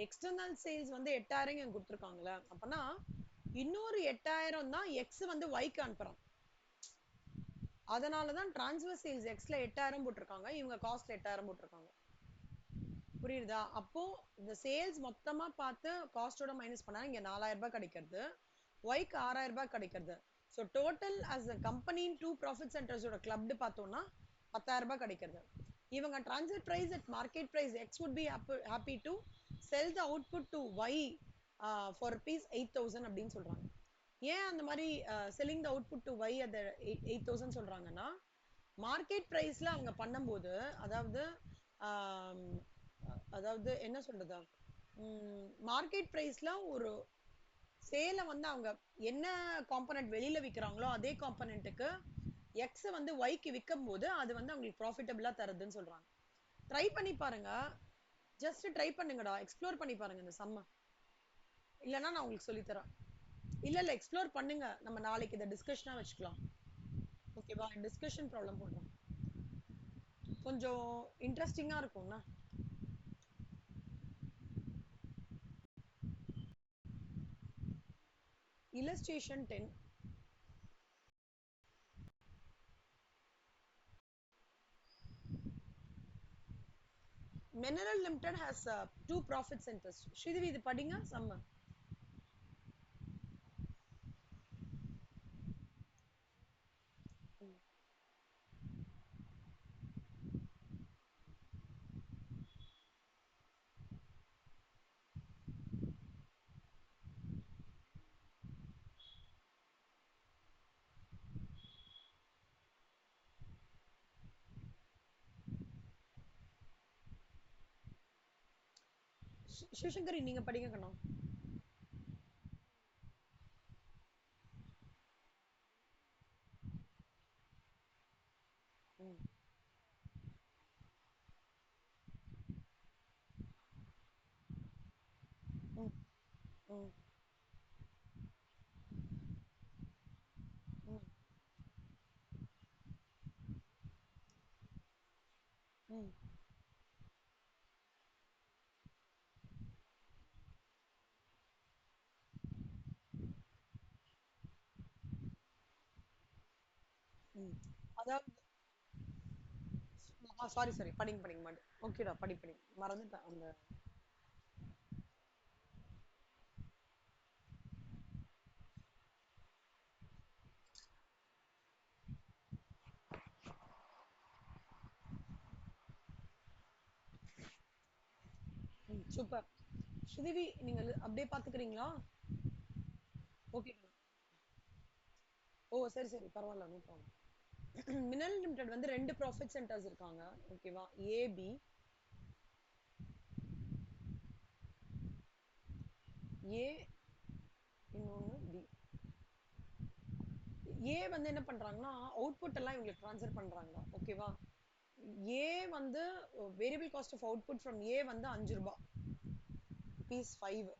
எக்ஸ்டர்னல் சேல்ஸ் வந்து 8,000 இங்க குடுத்துருக்காங்கல்ல. அப்பன்னா இன்னொரு 8,000 தான் எக்ஸ் வந்து ஒய்க்கு அனுப்புறான். அதனால தான் டிரான்ஸ்ஃபர் சேல்ஸ் எக்ஸ்ல 8,000 போட்டிருக்காங்க. இவங்க காஸ்ட்ல 8,000 போட்டிருக்காங்க. புரியுதா? அப்போ இந்த சேல்ஸ் மொத்தமா பார்த்து காஸ்டோட மைனஸ் பண்ணா இங்க 4,000 ரூபாய் கிடைக்கிறது. ஒய்க்கு 6,000 ரூபாய் கிடைக்கிறது. So total as a company two profit சென்டர்ஸோட கிளப்டு பார்த்தோம்னா 10,000 ரூபாய் கிடைக்கிறது. இவங்க transfer price at market price X would be happy to sell the output to y for rupees 8,000 அப்படின்னு சொல்றாங்க. ஏன் அந்த மாதிரி selling the output to y at 8,000 சொல்றாங்கன்னா மார்க்கெட் பிரைஸ்ல அவங்க பண்ணும்போது அதாவது ஆம், அதாவது என்ன சொல்றது மார்க்கெட் பிரைஸ்ல ஒரு சேல வந்து அவங்க என்ன காம்பனன்ட் வெளியில விக்கிறாங்களோ அதே காம்பனன்ட்டுக்கு எக்ஸ் வந்து ஒய்க்கு விற்கும் போது அது வந்து அவங்களுக்கு ப்ராஃபிட்டபிளா தருதுன்னு சொல்றாங்க. ட்ரை பண்ணி பாருங்க. ஜஸ்ட் ட்ரை பண்ணுங்கடா. எக்ஸ்ப்ளோர் பண்ணி பாருங்க இந்த சம்ம. இல்லைன்னா நான் உங்களுக்கு சொல்லி தரேன். இல்ல எக்ஸ்ப்ளோர் பண்ணுங்க. நம்ம நாளைக்கு இதை டிஸ்கஷனா வச்சுக்கலாம். ஓகேவா? டிஸ்கஷன் ப்ராப்ளம் போடுறோம். கொஞ்சம் இன்ட்ரெஸ்டிங்கா இருக்கும்னா illustration 10. Mineral Limited has two profit centers. Sridevi இது படிங்க சம்ம. சிவசங்கரி நீங்க படிங்க கண்ணா. ம், ம், ம், ம், ம், ம். அதாவது சாரி சாரி படிங்க படிங்க மாட்டேன். ஓகேடா படி மறந்துட்டேன் அந்த. சூப்பர். ஸ்ரீதேவி நீங்க அப்படியே பாத்துக்கிறீங்களா? ஓகே. ஓ சரி சரி பரவாயில்ல நோ ப்ராப்ளம். மினரல் லிமிடெட் வந்து ரெண்டு ப்ராஃபிட் சென்டர்ஸ் இருக்காங்க. ஓகேவா? ஏபி ஏ இன்னொன்னு பி. ஏ வந்து என்ன பண்றாங்கன்னா அவுட்புட் எல்லாம் இவங்களுக்கு ட்ரான்ஸ்ஃபர் பண்றாங்க. ஓகேவா? ஏ வந்து variable cost of output from A வந்து 5 ரூபாய் rupees 5.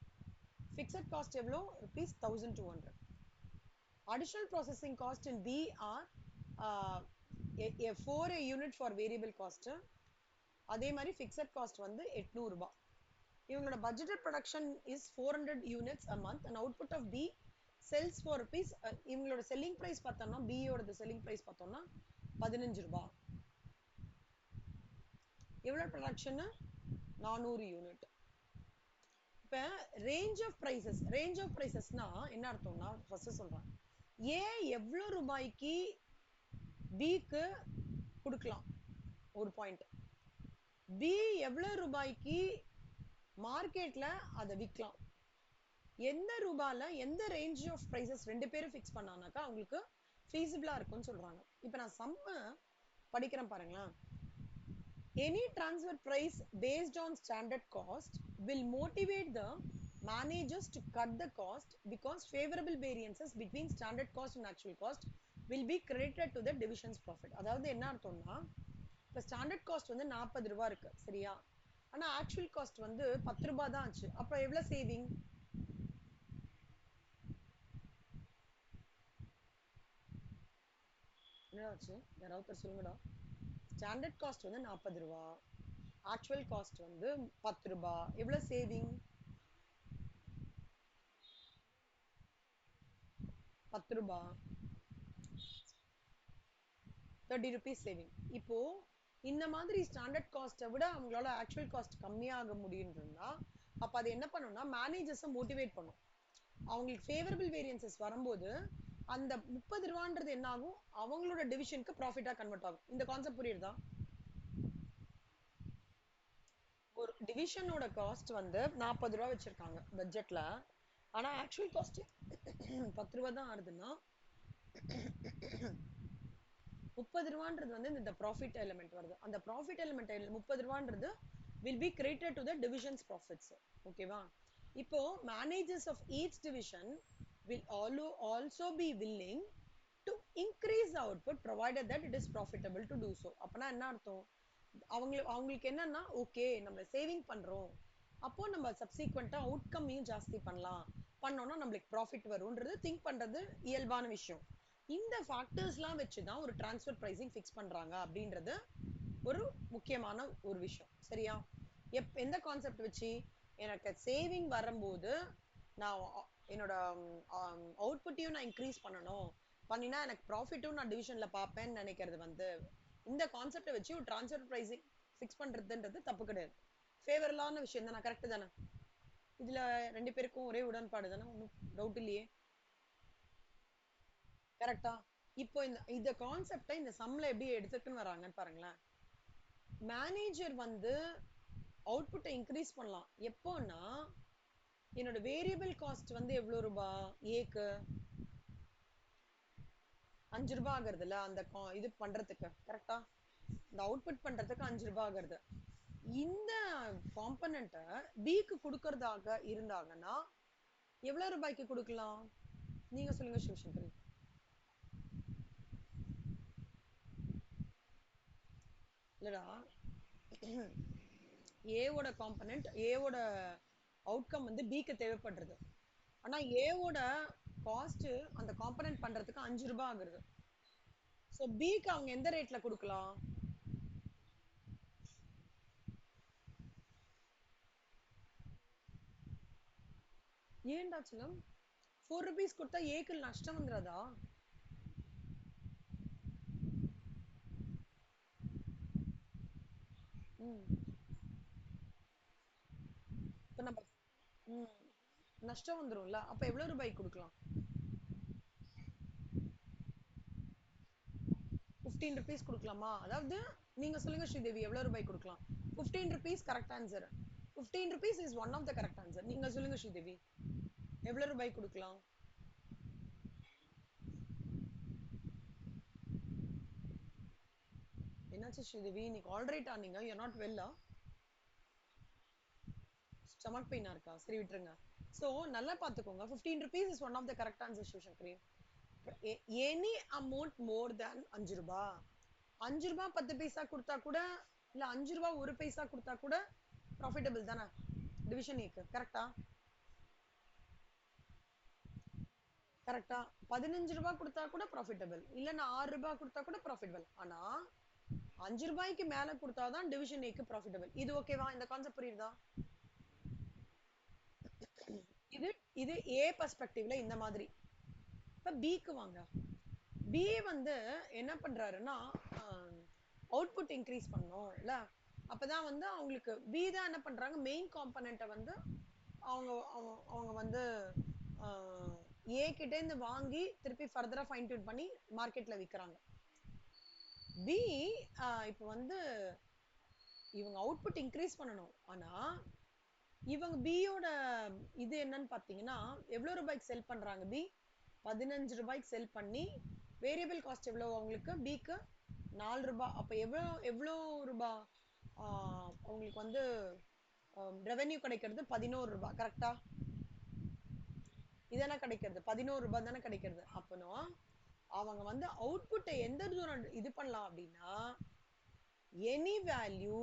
ஃபிக்ஸட் காஸ்ட் எவ்வளோ rupees 1,200. Additional processing cost in B are a 4 unit for variable cost. அதே மாதிரி ஃபிக்ஸட் காஸ்ட் வந்து 800 ரூபாய். இவங்களோட budgeted production is 400 units a month and output of B sells for rupees இவங்களோட selling price பார்த்தோம்னா B யோட selling price பார்த்தோம்னா 15 ரூபாய். எவ்வளவு ப்ரொடக்ஷன்? 400 யூனிட். இப்ப ரேஞ்ச் ஆஃப் பிரைசஸ்னா என்ன அர்த்தம்னா ஃபர்ஸ்ட் சொல்றேன். ஏ எவ்வளவு ரூபாய்க்கு பிக்கு கொடுக்கலாம் ஒரு பாயிண்ட். பி எவ்வளவு ரூபாய்க்கு மார்க்கெட்ல அதை விற்கலாம். எந்த ரூபால எந்த ரேஞ்ச் ஆஃப் பிரைசஸ் ரெண்டு பேரும் ஃபிக்ஸ் பண்ணானாக்கா அவங்களுக்கு ஃபீசிபிளா இருக்கும்னு சொல்றாங்க. இப்ப நான் சம்ம படிக்கிறேன் பாருங்களேன். Any transfer price based on standard cost will motivate the managers to cut the cost because favorable variances between standard cost and actual cost will be credited to the division's profit. அதாவது என்ன அர்த்தம்னா இப்ப standard cost வந்து 40 ரூபாய் இருக்கு சரியா? ஆனா actual cost வந்து 10 ரூபாய் தான் ஆச்சு. அப்ப எவ்வளவு சேவிங்? என்னடாச்சு? யாராவது ஒருத்தர் சொல்லுங்கடா. ஸ்டாண்டர்ட் காஸ்ட் வந்து 40 ரூபா, ஆக்சுவல் காஸ்ட் வந்து 10 ரூபா. எவ்வளவு சேவிங்? 10 ரூபா, 30 ருபீஸ் சேவிங். இப்போ இந்த மாதிரி ஸ்டாண்டர்ட் காஸ்ட்டை விட அவங்களால ஆக்சுவல் காஸ்ட் கம்மியாக முடியும்னா அப்ப அது என்ன பண்ணும்னா மேனேஜர்ஸை மோட்டிவேட் பண்ணும். அவங்களுக்கு ஃபேவரபிள் வேரியன்சஸ் வரும்போது அந்த 30 ரூபான்றது என்ன ஆகும், அவங்களோட டிவிஷனுக்கு ப்ராஃபிட்டா கன்வெர்ட் ஆகும். இந்த கான்செப்ட் புரியுதா? ஒரு டிவிஷனோட காஸ்ட் வந்து 40 ரூபா வச்சிருக்காங்க பட்ஜெட்ல. ஆனா ஆக்சுவல் காஸ்ட் 10 ரூபா தான் ஆகுதுன்னா 30 ரூபான்றது வந்து இந்த ப்ராஃபிட் எலிமெண்ட் வருது. அந்த profit element 30 ரூபான்றது will be credited to the division's profits. ஓகேவா? இப்போ managers of each division will also be willing to increase the output provided that it is profitable to do so. அப்பனா என்ன அர்த்தம்? அவங்களுக்கு என்னன்னா okay நம்ம சேவிங் பண்றோம், அப்போ நம்ம சப்சீக்வெண்டா அவுட்கம்மையும் ஜாஸ்தி பண்ணலாம், பண்ணோம்னா நம்மளுக்கு ப்ராஃபிட் வரும்ன்றது திங்க் பண்றது இயல்பான விஷயம். இந்த ஃபேக்டர்ஸ்லாம் வச்சு தான் ஒரு டிரான்ஸ்ஃபர் பிரைசிங் ஃபிக்ஸ் பண்றாங்க அப்படின்றது ஒரு முக்கியமான ஒரு விஷயம். சரியா? எந்த கான்செப்ட் வச்சு? எனக்கு சேவிங் வரும்போது நான் என்னோட அவுட்புட்டையும் நான் இன்க்ரீஸ் பண்ணணும், பண்ணினா எனக்கு ப்ராஃபிட்டும் நான் டிவிஷன்ல பார்ப்பேன்னு நினைக்கிறது வந்து இந்த கான்செப்டை வச்சு ஒரு டிரான்ஸ்ஃபர் பிரைசிங் ஃபிக்ஸ் பண்றதுன்றது தப்பு கிடையாது. ஃபேவரலான விஷயம் தானே? கரெக்ட் தானே? இதுல ரெண்டு பேருக்கும் ஒரே உடன்பாடு தானே? ஒன்றும் டவுட் இல்லையே? கரெக்டா? இப்போ இந்த கான்செப்டை இந்த சம்ல எப்படி எடுத்துட்டுன்னு வராங்கன்னு பாருங்களேன். மேனேஜர் வந்து அவுட்புட்டை இன்க்ரீஸ் பண்ணலாம் எப்போன்னா என்னோட வேரியபிள் காஸ்ட் வந்து எவ்வளவு ரூபா ஏக்கு 5 ரூபாய் ஆகுறது இல்ல அந்த இது பண்றதுக்கு. கரெக்டா? இந்த அவுட்புட் பண்றதுக்கு 5 ரூபாய் ஆகுறது. இந்த காம்பனண்ட்டை பிக்கு கொடுக்கறதாக இருந்தாங்கன்னா எவ்வளவு ரூபாய்க்கு கொடுக்கலாம்? நீங்க சொல்லுங்க சிவசங்கரி. இல்லடா, ஏவோட காம்பனண்ட் ஏவோட அவுட்கம் வந்து பிக்கு தேவைப்படுறது. ஆனா ஏவோட காஸ்ட் அந்த காம்பனண்ட் பண்றதுக்கு 5 ரூபாய் ஆகுறது. சோ பிக்கு அவங்க எந்த ரேட்ல கொடுக்கலாம்? ஏன்டா சொல்லம் 4 rupees கொடுத்தா ஏக்கு நஷ்டம் வந்துடாதா? ம். இப்ப நம்ம ம், நஷ்டம் வந்துரும்ல, அப்ப எவ்வளவு ரூபாய்க்கு கொடுக்கலாம்? 15 rupees கொடுக்கலாமா? அதாவது நீங்க சொல்லுங்க ஸ்ரீதேவி, எவ்வளவு ரூபாய் கொடுக்கலாம்? 15 rupees correct answer. 15 rupees is one of the correct answer. நீங்க சொல்லுங்க ஸ்ரீதேவி, எவ்வளவு ரூபாய் கொடுக்கலாம்? என்னாச்சு ஸ்ரீதேவி, இன்னைக்கு ஆல்ரைட் ஆனீங்க, யூ நாட் வெல்லா? ஸ்டமக் பெயினா இருக்கா? சரி விட்டுருங்க. சோ நல்லா பாத்துக்கோங்க, 15 rupees is one of the correct answer Sivasankari. Any amount more than 5 ரூபாய், 5 ரூபாய் 10 பைசா கொடுத்தா கூட, இல்ல 5 ரூபாய் 1 பைசா கொடுத்தா கூட ப்ராஃபிட்டபிள் தானே டிவிஷன் ஏக்கு? கரெக்டா? கரெக்டா? 15 ரூபாய் கொடுத்தா கூட ப்ராஃபிட்டபிள், இல்லன்னா 6 ரூபாய் கொடுத்தா கூட ப்ராஃபிட்டபிள். ஆனா 5 ரூபாய்க்கு மேல கொடுத்தாதான் டிவிஷன் ஏக்கு ப்ராஃபிட்டபிள். இது ஓகேவா? இந்த கான்செப்ட் புரியுதா? இது இது ஏ பெர்ஸ்பெக்டிவ்ல இந்த மாதிரி. இப்ப பிக்கு வாங்க. பி வந்து என்ன பண்றாருன்னா அவுட்புட் இன்க்ரீஸ் பண்ணணும் இல்ல, அப்பதான் வந்து அவங்களுக்கு பி தான் என்ன பண்றாங்க, மெயின் காம்பனண்ட்டை வந்து அவங்க அவங்க அவங்க வந்து ஏ கிட்ட இருந்து வாங்கி திருப்பி ஃபர்தரா ஃபைன் டியூன் பண்ணி மார்க்கெட்ல விக்கிறாங்க. பி இப்போ வந்து இவங்க அவுட்புட் இன்க்ரீஸ் பண்ணணும், ஆனா இவங்க பியோட இது என்னன்னு பாத்தீங்கன்னா எவ்வளவு ரூபாய்க்கு செல் பண்றாங்க? பி 15 ரூபாய்க்கு செல் பண்ணி வேரியபிள் காஸ்ட் எவ்வளவு அவங்களுக்கு பிக்கு? 4 ரூபாய். அப்ப எவ்வளவு எவ்வளவு ரூபாய் அவங்களுக்கு வந்து ரெவென்யூ கிடைக்கிறது? 11 ரூபாய். கரெக்டா? இதென்ன கிடைக்கிறது? 11 ரூபாய் தானே கிடைக்கிறது. அப்பனா அவங்க வந்து அவுட்புட்டை எந்த தூரம் இது பண்ணலாம் அப்படின்னா எனி வேல்யூ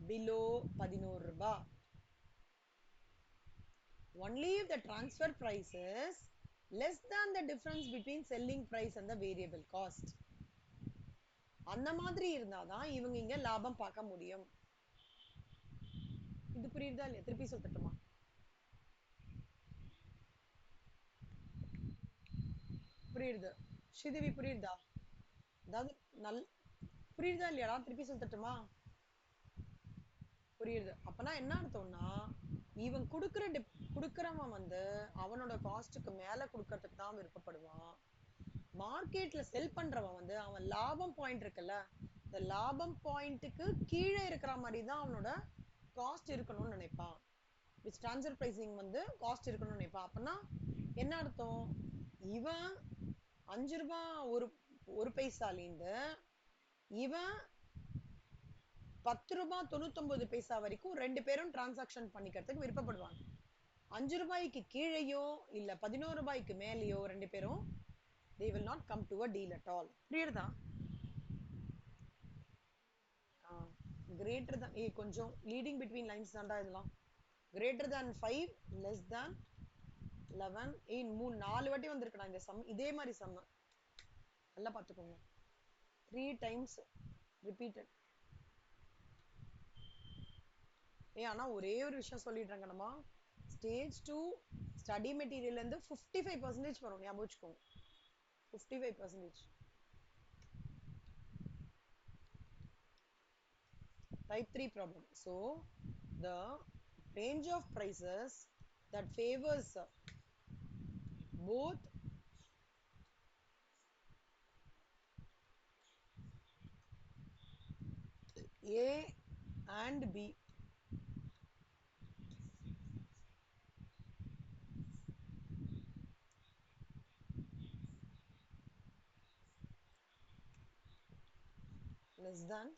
பிலோ 11 ரூபாய், only if the transfer price is less than the difference between selling price and the variable cost. அந்த மாதிரி இருந்தாதான் இவங்க இங்க லாபம் பார்க்க முடியும். இது புரியுதா இல்லையா? திருப்பி சொல்லட்டுமா? புரியுது. ஸ்ரீதேவி புரியுதா? அதாவது நல் புரியுதா இல்லையாடா? திருப்பி சொல்லட்டுமா? புரியுது. அப்பனா என்ன அர்த்தம்னா, இவன் குடுக்கறவன் வந்து அவனோட காஸ்ட்டுக்கு மேல குடுக்கறதுக்கு தான் விருப்பப்படுவான். மார்க்கெட்ல செல் பண்றவன் வந்து அவன் லாபம் பாயிண்ட் இருக்குல்ல, இந்த லாபம் பாயிண்ட்டுக்கு கீழே இருக்கிற மாதிரி தான் அவனோட காஸ்ட் இருக்கணும்னு நினைப்பான். விச் ட்ரான்ஸ்ஃபர் பிரைசிங் வந்து காஸ்ட் இருக்கணும்னு நினைப்பான். அப்பனா என்ன அர்த்தம்? இவன் 5 ரூபாய் ஒரு ஒரு பைசாலேருந்து இவன் 10 ரூபாய் 99 பைசா வரைக்கும் ரெண்டு பேரும் டிரான்சாக்ஷன் பண்ணிக்கிறதுக்கு விருப்பப்படுவாங்க. 5 ரூபாய்க்கு கீழேயோ இல்ல 11 ரூபாய்க்கு மேலேயோ ரெண்டு பேரும் they will not come to a deal at all. புரியுதா? கிரேட்டர் தான் கொஞ்சம் லீடிங் பிட்வீன் லைன்ஸ் தான்டா இதெல்லாம். Greater than 5, less than 11. மூணு 4 வாட்டி வந்திருக்கடா இந்த சம். இதே மாதிரி சம் நல்லா பார்த்துக்கோங்க. 3 times repeated. ஆனா ஒரே ஒரு விஷயம் சொல்லிடுறேங்க. நம்ம ஸ்டேஜ் 2 ஸ்டடி மெட்டீரியல்ல இருந்து 55% வரும், ஞாபகம் வச்சுக்கோங்க. 55%. Type 3 problem. So the range of prices that favors both A and B less than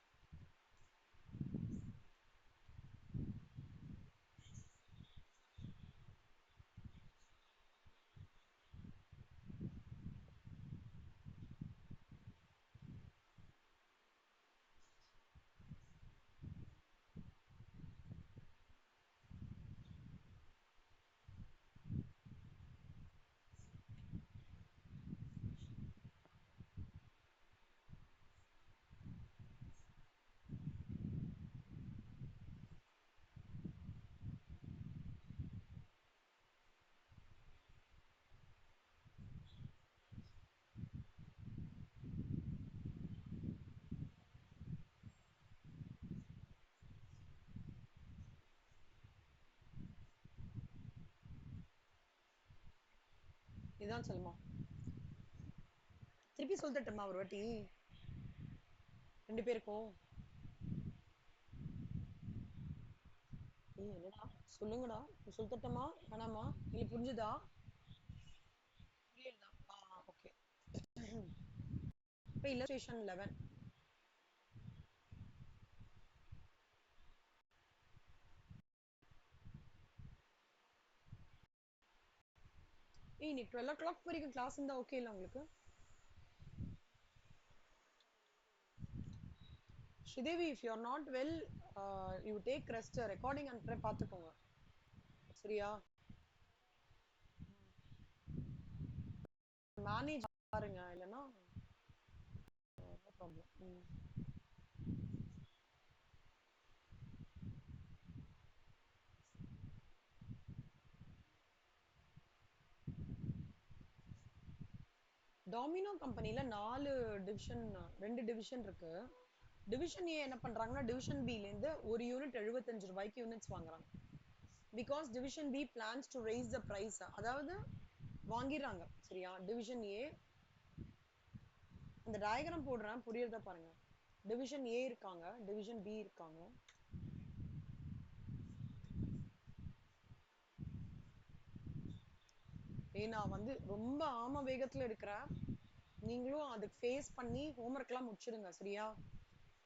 இதான் சொல்லுமா? திருப்பி சொல்லிட்டுமா ஒரு வாட்டி ரெண்டு பேருக்கும்? என்னடா சொல்லுங்கடா, சொல்லிட்டமா வேணாமா? இல்ல புரிஞ்சுதா? புரியுதா? ஓகே. இப்போ illustration 11. நீ 12 o'clock வரைக்கும் கிளாஸ் இருந்தா ஓகே இல்ல உங்களுக்கு? Sridevi, if you are not well, you take rest. Recording அனுப்புறேன் பார்த்துக்கோங்க. சரியா? மேனேஜ் பாருங்க, இல்லைன்னா நோ ப்ராப்ளம். டாமினோ கம்பெனில 2 டிவிஷன் இருக்கு. டிவிஷன் ஏ என்ன பண்றாங்கன்னா, டிவிஷன் பில இருந்து ஒரு யூனிட் 75 ரூபாய்க்கு யூனிட்ஸ் வாங்குறாங்க. Because division B plans to raise the price. அதாவது வாங்கிடுறாங்க. சரியா? டிவிஷன் ஏ அந்த டயக்ராம் போடுறேன், புரியுறதா பாருங்க. டிவிஷன் ஏ இருக்காங்க, டிவிஷன் பி இருக்காங்க. நான் வந்து ரொம்ப ஆம வேகத்துல இருக்கிறேன். நீங்களும் அதுக்கு ஃபேஸ் பண்ணி ஹோம்ஒர்க்லாம் முடிச்சிடுங்க. சரியா?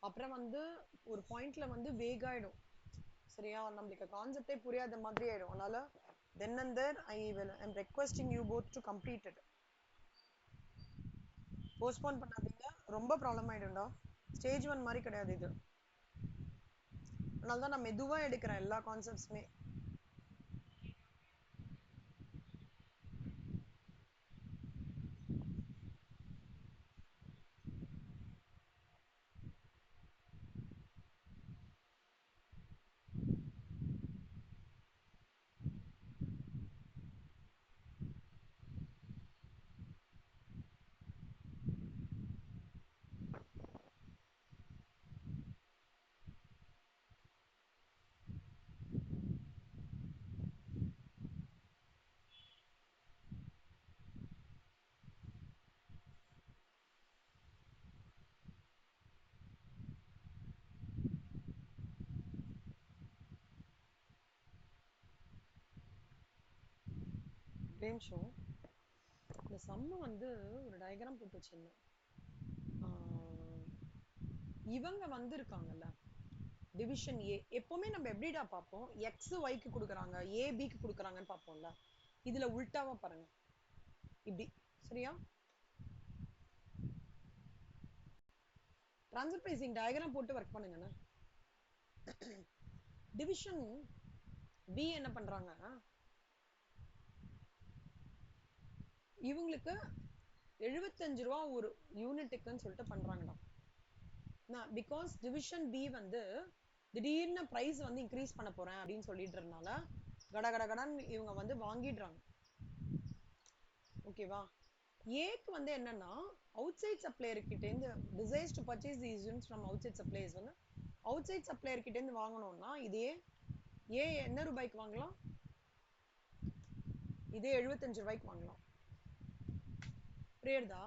அப்புறம் வந்து ஒரு பாயிண்ட்ல வந்து வேக் ஆயிடும். சரியா? நம்மளுக்கு கான்செப்டே புரியாத மாதிரி ஆயிடும். அதனால then and there I'm requesting you both to complete it. Postpone பண்ணாதீங்க, ரொம்ப ப்ராப்ளம் ஆயிடும்டா. ஸ்டேஜ் 1 மாதிரி கிடையாது இது. அதனால தான் நான் மெதுவா எடுக்கிறேன் எல்லா கான்செப்ட்ஸுமே. நிமிஷம். இந்த சம்ம வந்து ஒரு டயக்ராம் போட்டு வச்சிருந்தேன். இவங்க வந்து இருக்காங்கல்ல டிவிஷன் ஏ, எப்பவுமே நம்ம எப்படிடா பார்ப்போம், எக்ஸ் ஒய்க்கு கொடுக்குறாங்க, ஏ பிக்கு கொடுக்குறாங்கன்னு பார்ப்போம்ல. இதுல உல்டாவா பாருங்க, இப்படி. சரியா? ட்ரான்ஸ்ஃபர் பிரைசிங் டயக்ராம் போட்டு ஒர்க் பண்ணுங்கண்ணா. டிவிஷன் பி என்ன பண்றாங்க, இவங்களுக்கு 75 ரூபா ஒரு யூனிட்டுக்குன்னு சொல்லிட்டு பண்றாங்கடா. பிகாஸ் டிவிஷன் பி வந்து திடீர்னு பிரைஸ் வந்து இன்க்ரீஸ் பண்ண போறேன் அப்படின்னு சொல்லிட்டுறதுனால கட கட கடன் இவங்க வந்து வாங்கிடுறாங்க. ஓகேவா? ஏக்கு வந்து என்னன்னா, அவுட் சைட் சப்ளையர் கிட்ட இருந்து desires to purchase these units from outside suppliers வந்து அவுட் சைட் சப்ளையர் கிட்ட இருந்து வாங்கணும்னா இதே ஏ என்ன ரூபாய்க்கு வாங்கலாம், இதே 75 ரூபாய்க்கு வாங்கலாம். புரியுதா?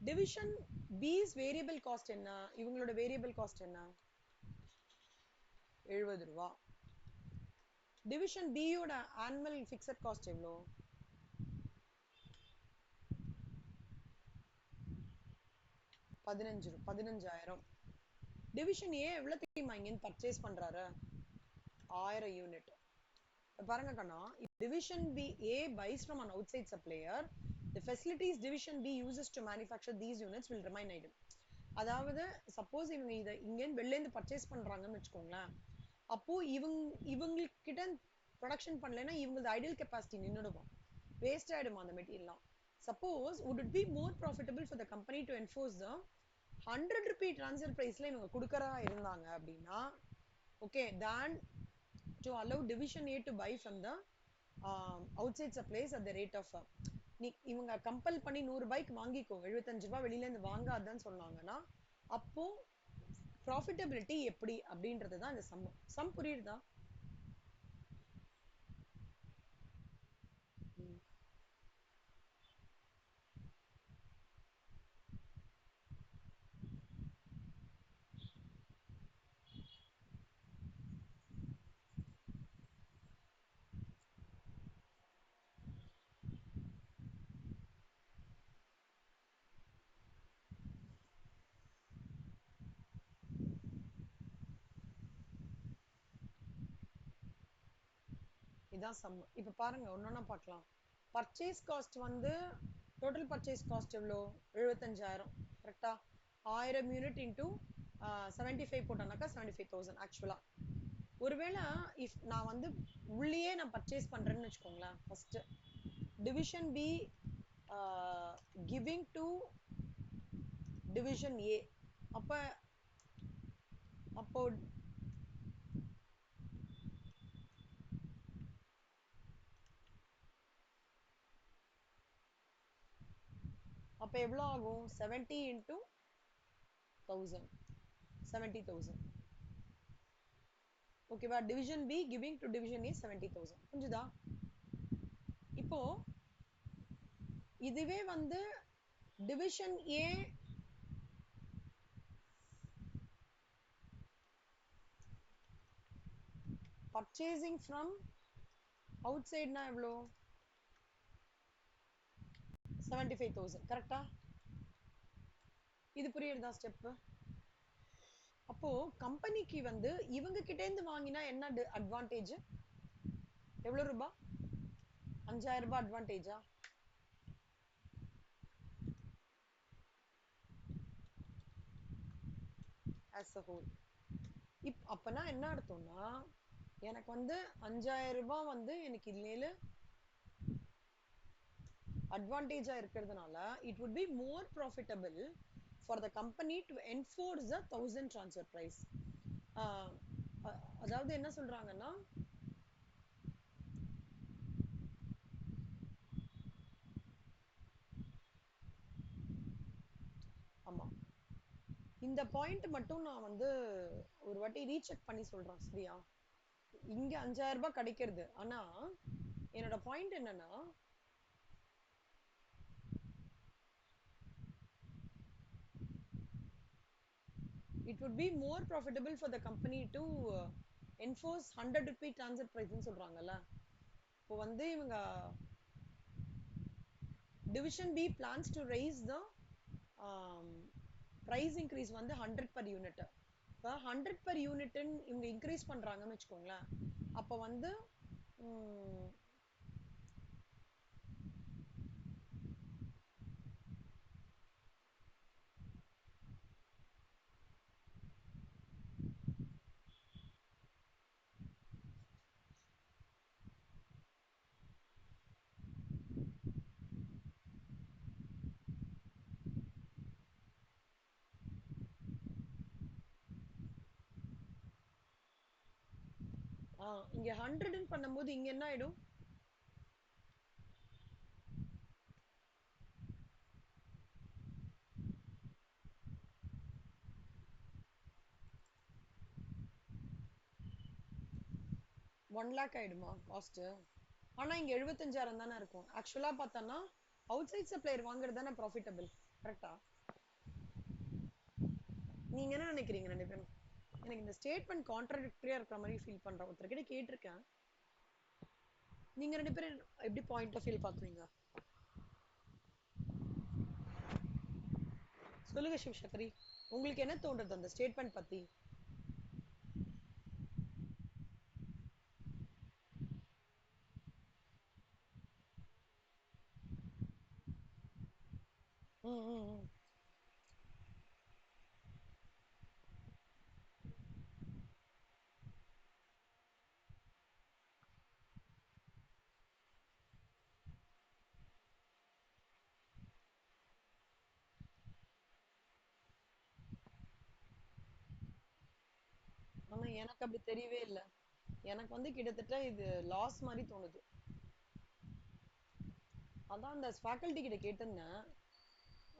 டிவிஷன் பிஸ் வேரியபிள் காஸ்ட் என்ன, இவங்களோட வேரியபிள் காஸ்ட் என்ன, 70 ரூபா. டிவிஷன் பி யோட ஆனுவல் ஃபிக்ஸட் காஸ்ட் எவ்வளோ, 15,000. டிவிஷன் ஏ எவ்வளவு தெரியுமா இங்க பர்ச்சேஸ் பண்றாரு, 1000 யூனிட். பாருங்க கண்ணா, division B A buys from an outside supplier, the facilities division B uses to manufacture these units will remain idle. அதாவது சப்போஸ் இவங்க இதை இங்க வெளில இருந்து பர்ச்சேஸ் பண்றாங்கன்னு வச்சுக்கோங்களேன், அப்போ இவங்களுக்கு கிட்ட ப்ரொடக்ஷன் பண்ணலைன்னா இவங்க ஐடியல் கெப்பாசிட்டி நின்னுடுவோம், வேஸ்ட் ஆயிடுமா அந்த மெட்டீரியல்லாம். Suppose would it be more profitable for the company to enforce the 100 rupee transfer priceல இவங்க கொடுக்கறா இருந்தாங்க அப்படின்னா, okay, than to allow division A to buy from the outside suppliers at the rate of இவங்க compel பண்ணி 100 ரூபாய்க்கு வாங்கிக்கோ, 75 ரூபாய் வெளியில இருந்து வாங்காதன்னு சொன்னாங்கன்னா அப்போ ப்ராஃபிட்டபிலிட்டி எப்படி அப்படின்றதுதான் இந்த சம் புரியுதா? இதான் சம். இப்ப பாருங்க ஒன்னொன்னா பார்க்கலாம். பர்ச்சேஸ் காஸ்ட் வந்து டோட்டல் பர்ச்சேஸ் காஸ்ட் எவ்வளோ, 75,000. கரெக்டா? 1000 யூனிட் இன்டூ 75 போட்டோம்னாக்கா 75,000 ஆக்சுவலா. ஒருவேளை இஃப் நான் வந்து உள்ளேயே நான் பர்ச்சேஸ் பண்றேன்னு வச்சுக்கோங்களேன், first division B giving to division ஏ, அப்ப அப்போ அப்ப எவ்வளவு ஆகும், 70 into 1000, 70,000. ஓகேவா? Division B giving to division A 70,000. புரிஞ்சுதா? இப்போ இதுவே வந்து division A purchasing from out சைட்னா எவ்வளோ, 75,000. கரெக்டா? இது புரியுறதா ஸ்டெப்? அப்போ கம்பெனிக்கு வந்து இவங்க கிட்ட இருந்து வாங்கினா என்ன அட்வான்டேஜ், எவ்வளவு ரூபா, 5,000 ரூபாய் அட்வான்டேஜா? as a whole. அப்பனா என்ன அர்த்தம்னா, எனக்கு வந்து 5,000 ரூபாய் வந்து எனக்கு இல்லையில அட்வான்டேஜா இருக்கிறதுனால it would be more profitable for the company to enforce the 1,000 transfer price. அதாவது என்ன சொல்றாங்கன்னா, ஆமா இந்த பாயிண்ட் மட்டும் நான் வந்து ஒரு வாட்டி ரீசெக் பண்ணி சொல்றேன். சரியா? இங்க 5,000 ரூபாய் கிடைக்கிறது, ஆனா என்னோட பாயிண்ட் என்னன்னா, it would be more profitable for the company to enforce 100 rupee transfer price ன்னு சொல்றாங்கல்ல. இப்போ வந்து இவங்க division B plans to raise the um, price increase வந்து 100 per unit. இப்போ 100 per unit இவங்க இன்க்ரீஸ் பண்றாங்கன்னு வச்சுக்கோங்களேன். அப்ப வந்து ம், இங்க 100 பண்ணும்போது இங்க என்ன ஆயிடும்? 1 lakh ஆயிடுமா காஸ்ட்? ஆனா இங்க 75,000 தானே இருக்கும். ஆக்சுவலா பார்த்தோம்னா அவுட் சைட் சப்ளையர் வாங்குறது தானே ப்ராஃபிட்டபிள். கரெக்டா? நீங்க என்ன நினைக்கிறீங்க ரெண்டு பேரும்? எனக்கு இந்த ஸ்டேட்மெண்ட் கான்ட்ராடிக்டரியா இருக்கிற மாதிரி ஃபீல் பண்றேன். ஒருத்தர்கிட்ட கேட்டிருக்கேன். நீங்க ரெண்டு பேரும் எப்படி பாயிண்ட் ஆஃப் வியூ பாக்குறீங்க? சொல்லுங்க சிவசங்கரி. உங்களுக்கு என்ன தோன்றது அந்த ஸ்டேட்மெண்ட் பத்தி? ம், ம், ம். ஆனா எனக்கு அப்படி தெரியவே இல்ல. எனக்கு வந்து கிட்டத்தட்ட இது லாஸ் மாதிரி தோணுது. அதான் அந்த ஃபேக்கல்டி கிட்ட கேட்டிருந்தேன்.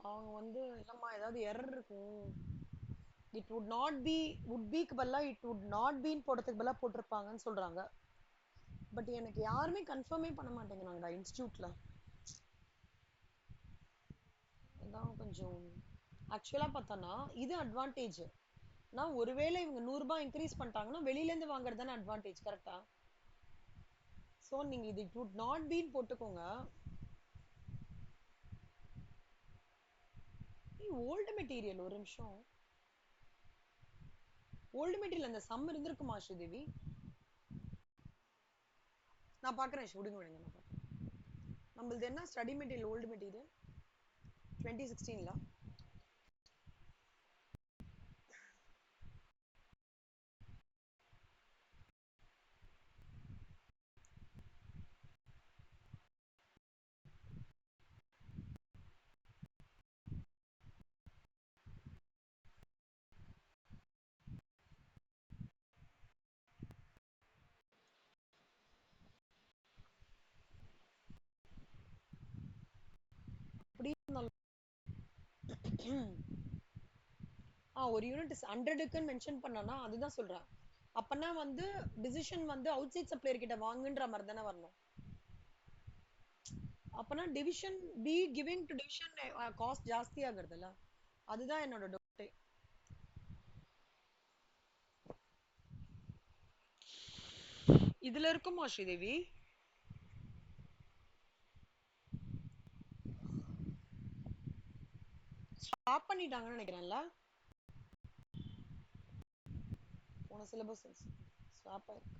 அவங்க வந்து இல்லம்மா ஏதாவது எரர் இருக்கும். It would not be would பிக்கு பதிலா இட் வுட் நாட் பீன் போடுறதுக்கு பதிலா போட்டிருப்பாங்கன்னு சொல்றாங்க. பட் எனக்கு யாருமே கன்ஃபார்மே பண்ண மாட்டேங்கிறாங்கடா இன்ஸ்டியூட்ல. அதான் கொஞ்சம் ஆக்சுவலா பார்த்தோன்னா இது அட்வான்டேஜ். நான் ஒருவேளை இவங்க 100 ரூபாய் இன்க்ரீஸ் பண்ணிட்டாங்கன்னா வெளியில இருந்து வாங்குறது தானே அட்வான்டேஜ். கரெக்டா? சோ நீங்க இது இட் வுட் நாட் பீன் போட்டுக்கோங்க. ஓல்டு மெட்டீரியல் ஒரு நிமிஷம். ஓல்டு மெட்டீரியல் அந்த சம் இருந்திருக்குமா ஸ்ரீதேவி? நான் பாக்குறேன். விடுங்க விடுங்க நான் பாக்குறேன். நம்மளது என்ன ஸ்டடி மெட்டீரியல் ஓல்டு மெட்டீரியல் 2016ல அப்படி இருந்தாலும் ஒரு யூனிட் 100க்குன்னு மென்ஷன் பண்ணனா அதுதான் சொல்றேன். அப்பனா வந்து டிசிஷன் வந்து அவுட் சைட் சப்ளையர் கிட்ட வாங்குன்ற மாதிரி தானே வரணும். அப்பனா division B giving to division cost ஜாஸ்தி ஆகுறதுல. அதுதான் என்னோட டவுட்டே. இதுல இருக்குமா ஸ்ரீதேவி? ஸ்டாப் பண்ணிட்டாங்கன்னு நினைக்கிறேன்ல. போன சிலபஸ் ஸ்டாப் ஆயிருக்கு.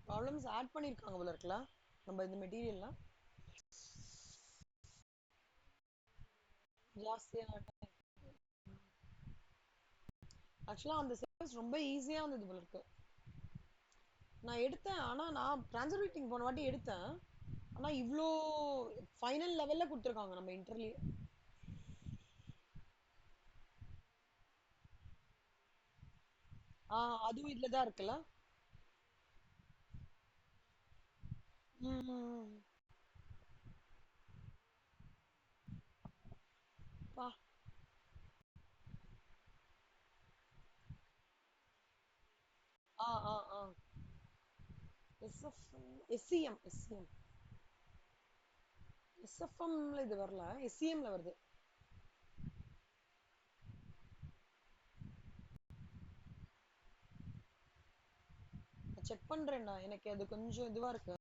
ப்ராப்ளம்ஸ் ஆட் பண்ணிருக்காங்க போல இருக்குல்ல நம்ம இந்த மெட்டீரியல்ல. ஜாஸ்தியா ஆக்சுவலா அந்த சிலபஸ் ரொம்ப ஈஸியா இருந்தது போல இருக்கு. நான் எடுத்தேன். ஆனா நான் ட்ரான்ஸ்ஃபர் மீட்டிங் போன வாட்டி எடுத்தேன். ஆனா இவ்ளோ ஃபைனல் லெவல்ல கொடுத்துருக்காங்க நம்ம இன்டர்வியூ. அதுவும் இதுல தான் இருக்குல்ல. ம். பா. ஆ. எஸ்சிஎம் எஸ்சிஎம் எஸ்எஃப்எம்ல இது வரல, எஸ்சிஎம்ல வருது. செக் பண்றேன்டா, எனக்கு அது கொஞ்சம் இதுவா இருக்கு.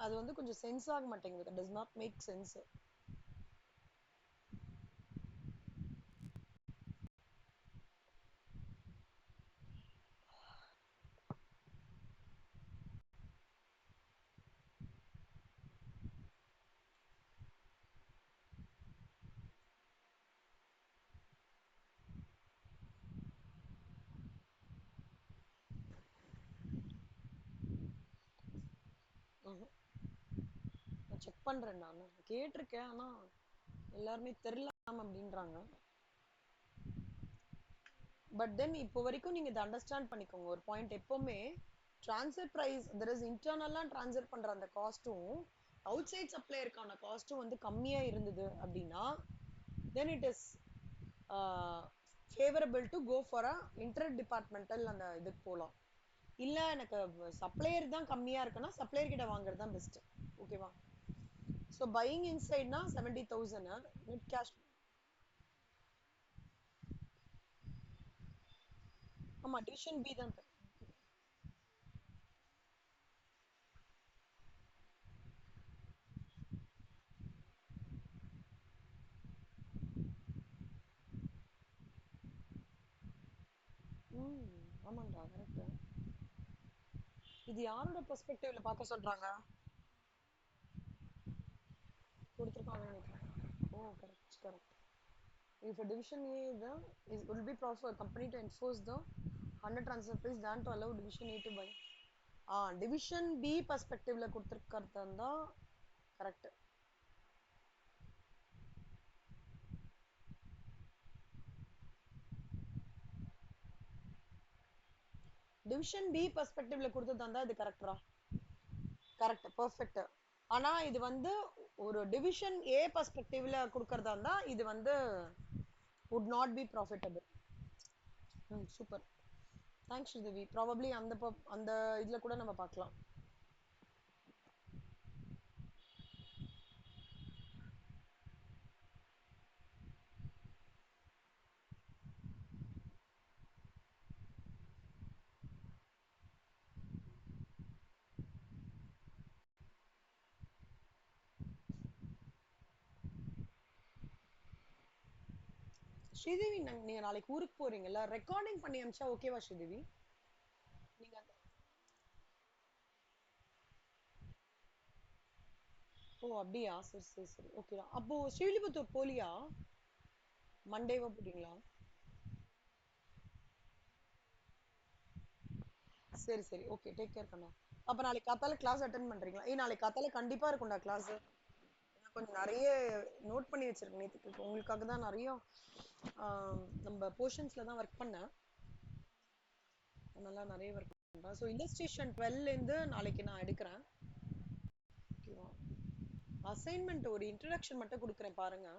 அது வந்து கொஞ்சம் சென்ஸ் ஆக மாட்டேங்குது, டஸ் நாட் மேக் சென்ஸ். நான் செக் பண்றேன், நான் கேட்டிருக்கேன், ஆனா எல்லாருமே தெரியல அப்படின்றாங்க. பட் தென் இப்போ வரைக்கும் நீங்க இதை அண்டர்ஸ்டாண்ட் பண்ணிக்கோங்க ஒரு பாயிண்ட். எப்பவுமே ட்ரான்ஸ்ஃபர் பிரைஸ் தெர் இஸ் இன்டர்னலா ட்ரான்ஸ்ஃபர் பண்ற அந்த காஸ்ட்டும் அவுட் சைட் சப்ளையருக்கான காஸ்ட்டும் வந்து கம்மியா இருந்தது அப்படின்னா then it is favourable to go for a interdepartmental அந்த இதுக்கு போகலாம். இல்ல எனக்கு சப்ளையர் தான் கம்மியா இருக்குன்னா சப்ளையர் கிட்ட வாங்குறது தான் பெஸ்ட். ஓகேவா? ஸோ பையிங் இன்சைட்னா 70,000 நெட் கேஷ். ஆமா, டிவிஷன் பி தான். ம். ஆமாண்டா, கரெக்ட். இது யாரோட பெர்ஸ்பெக்டிவ்ல பார்க்க சொல்றாங்க? கொடுத்துருக்காங்கன்னு நினைக்கிறேன். ஓ, correct correct. If a division A the is will be proper for company to enforce the 100 transfer price than to allow division A to buy. Division B பெர்ஸ்பெக்டிவ்ல கொடுத்துருக்கிறது தான் கரெக்ட். டிவிஷன் பி பெர்ஸ்பெக்டிவ்ல கொடுத்தது தான் இது கரெக்டா? Correct, perfect. ஆனா இது வந்து ஒரு டிவிஷன் ஏ பெர்ஸ்பெக்டிவ்ல கொடுக்கறதா இருந்தா இது வந்து would not be profitable. Super. Thanks Sridevi. Probably அந்த இதுல கூட நம்ம பார்க்கலாம். ஸ்ரீதேவி, நீங்க நாளைக்கு ஊருக்கு போறீங்கல்ல, ரெக்கார்டிங் பண்ணி அனுப்பிச்சா ஓகேவா ஸ்ரீதேவி? நீங்க ஓ அப்படியா? சரி சரி சரி, ஓகே தான். அப்போ ஸ்ரீவில்லிபுத்தூர் போலியா? மண்டேவா போறீங்களா? சரி சரி, ஓகே, டேக் கேர் கண்ணா. அப்ப நாளைக்கு காத்தால கிளாஸ் அட்டென்ட் பண்றீங்களா? நாளைக்கு காத்தால கண்டிப்பா இருக்கும்டா கிளாஸ். கொஞ்சம் நிறைய நோட் பண்ணி வச்சிருக்கேன், நேத்துக்கு உங்களுக்காக தான் நிறைய நம்ம போர்ஷன்ஸ்ல தான் ஒர்க் பண்ணேன். அதனால நிறைய ஒர்க் பண்றேன். ஸோ இல்லஸ்ட்ரேஷன் 12ல இருந்து நாளைக்கு நான் எடுக்கிறேன். ஓகேவா? அசைன்மெண்ட் ஒரு இன்ட்ரடக்ஷன் மட்டும் கொடுக்குறேன் பாருங்க.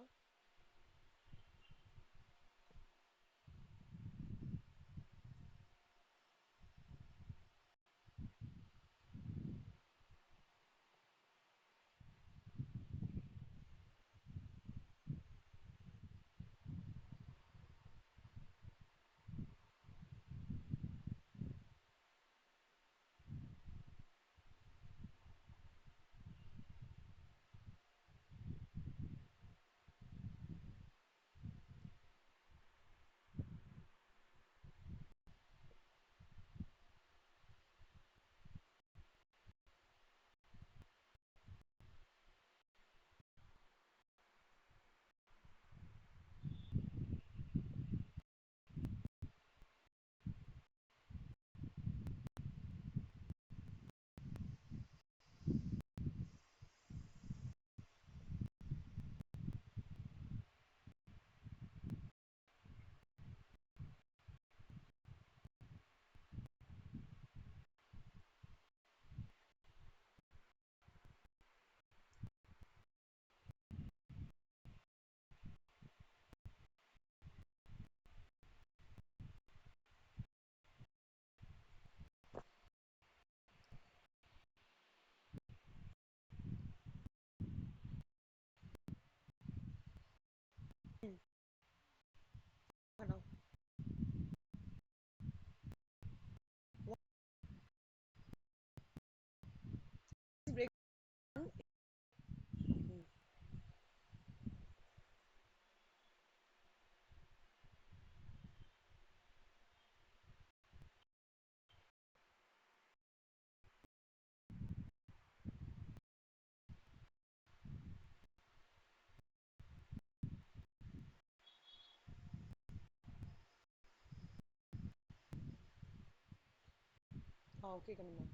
ஓகே கண்ணுமா,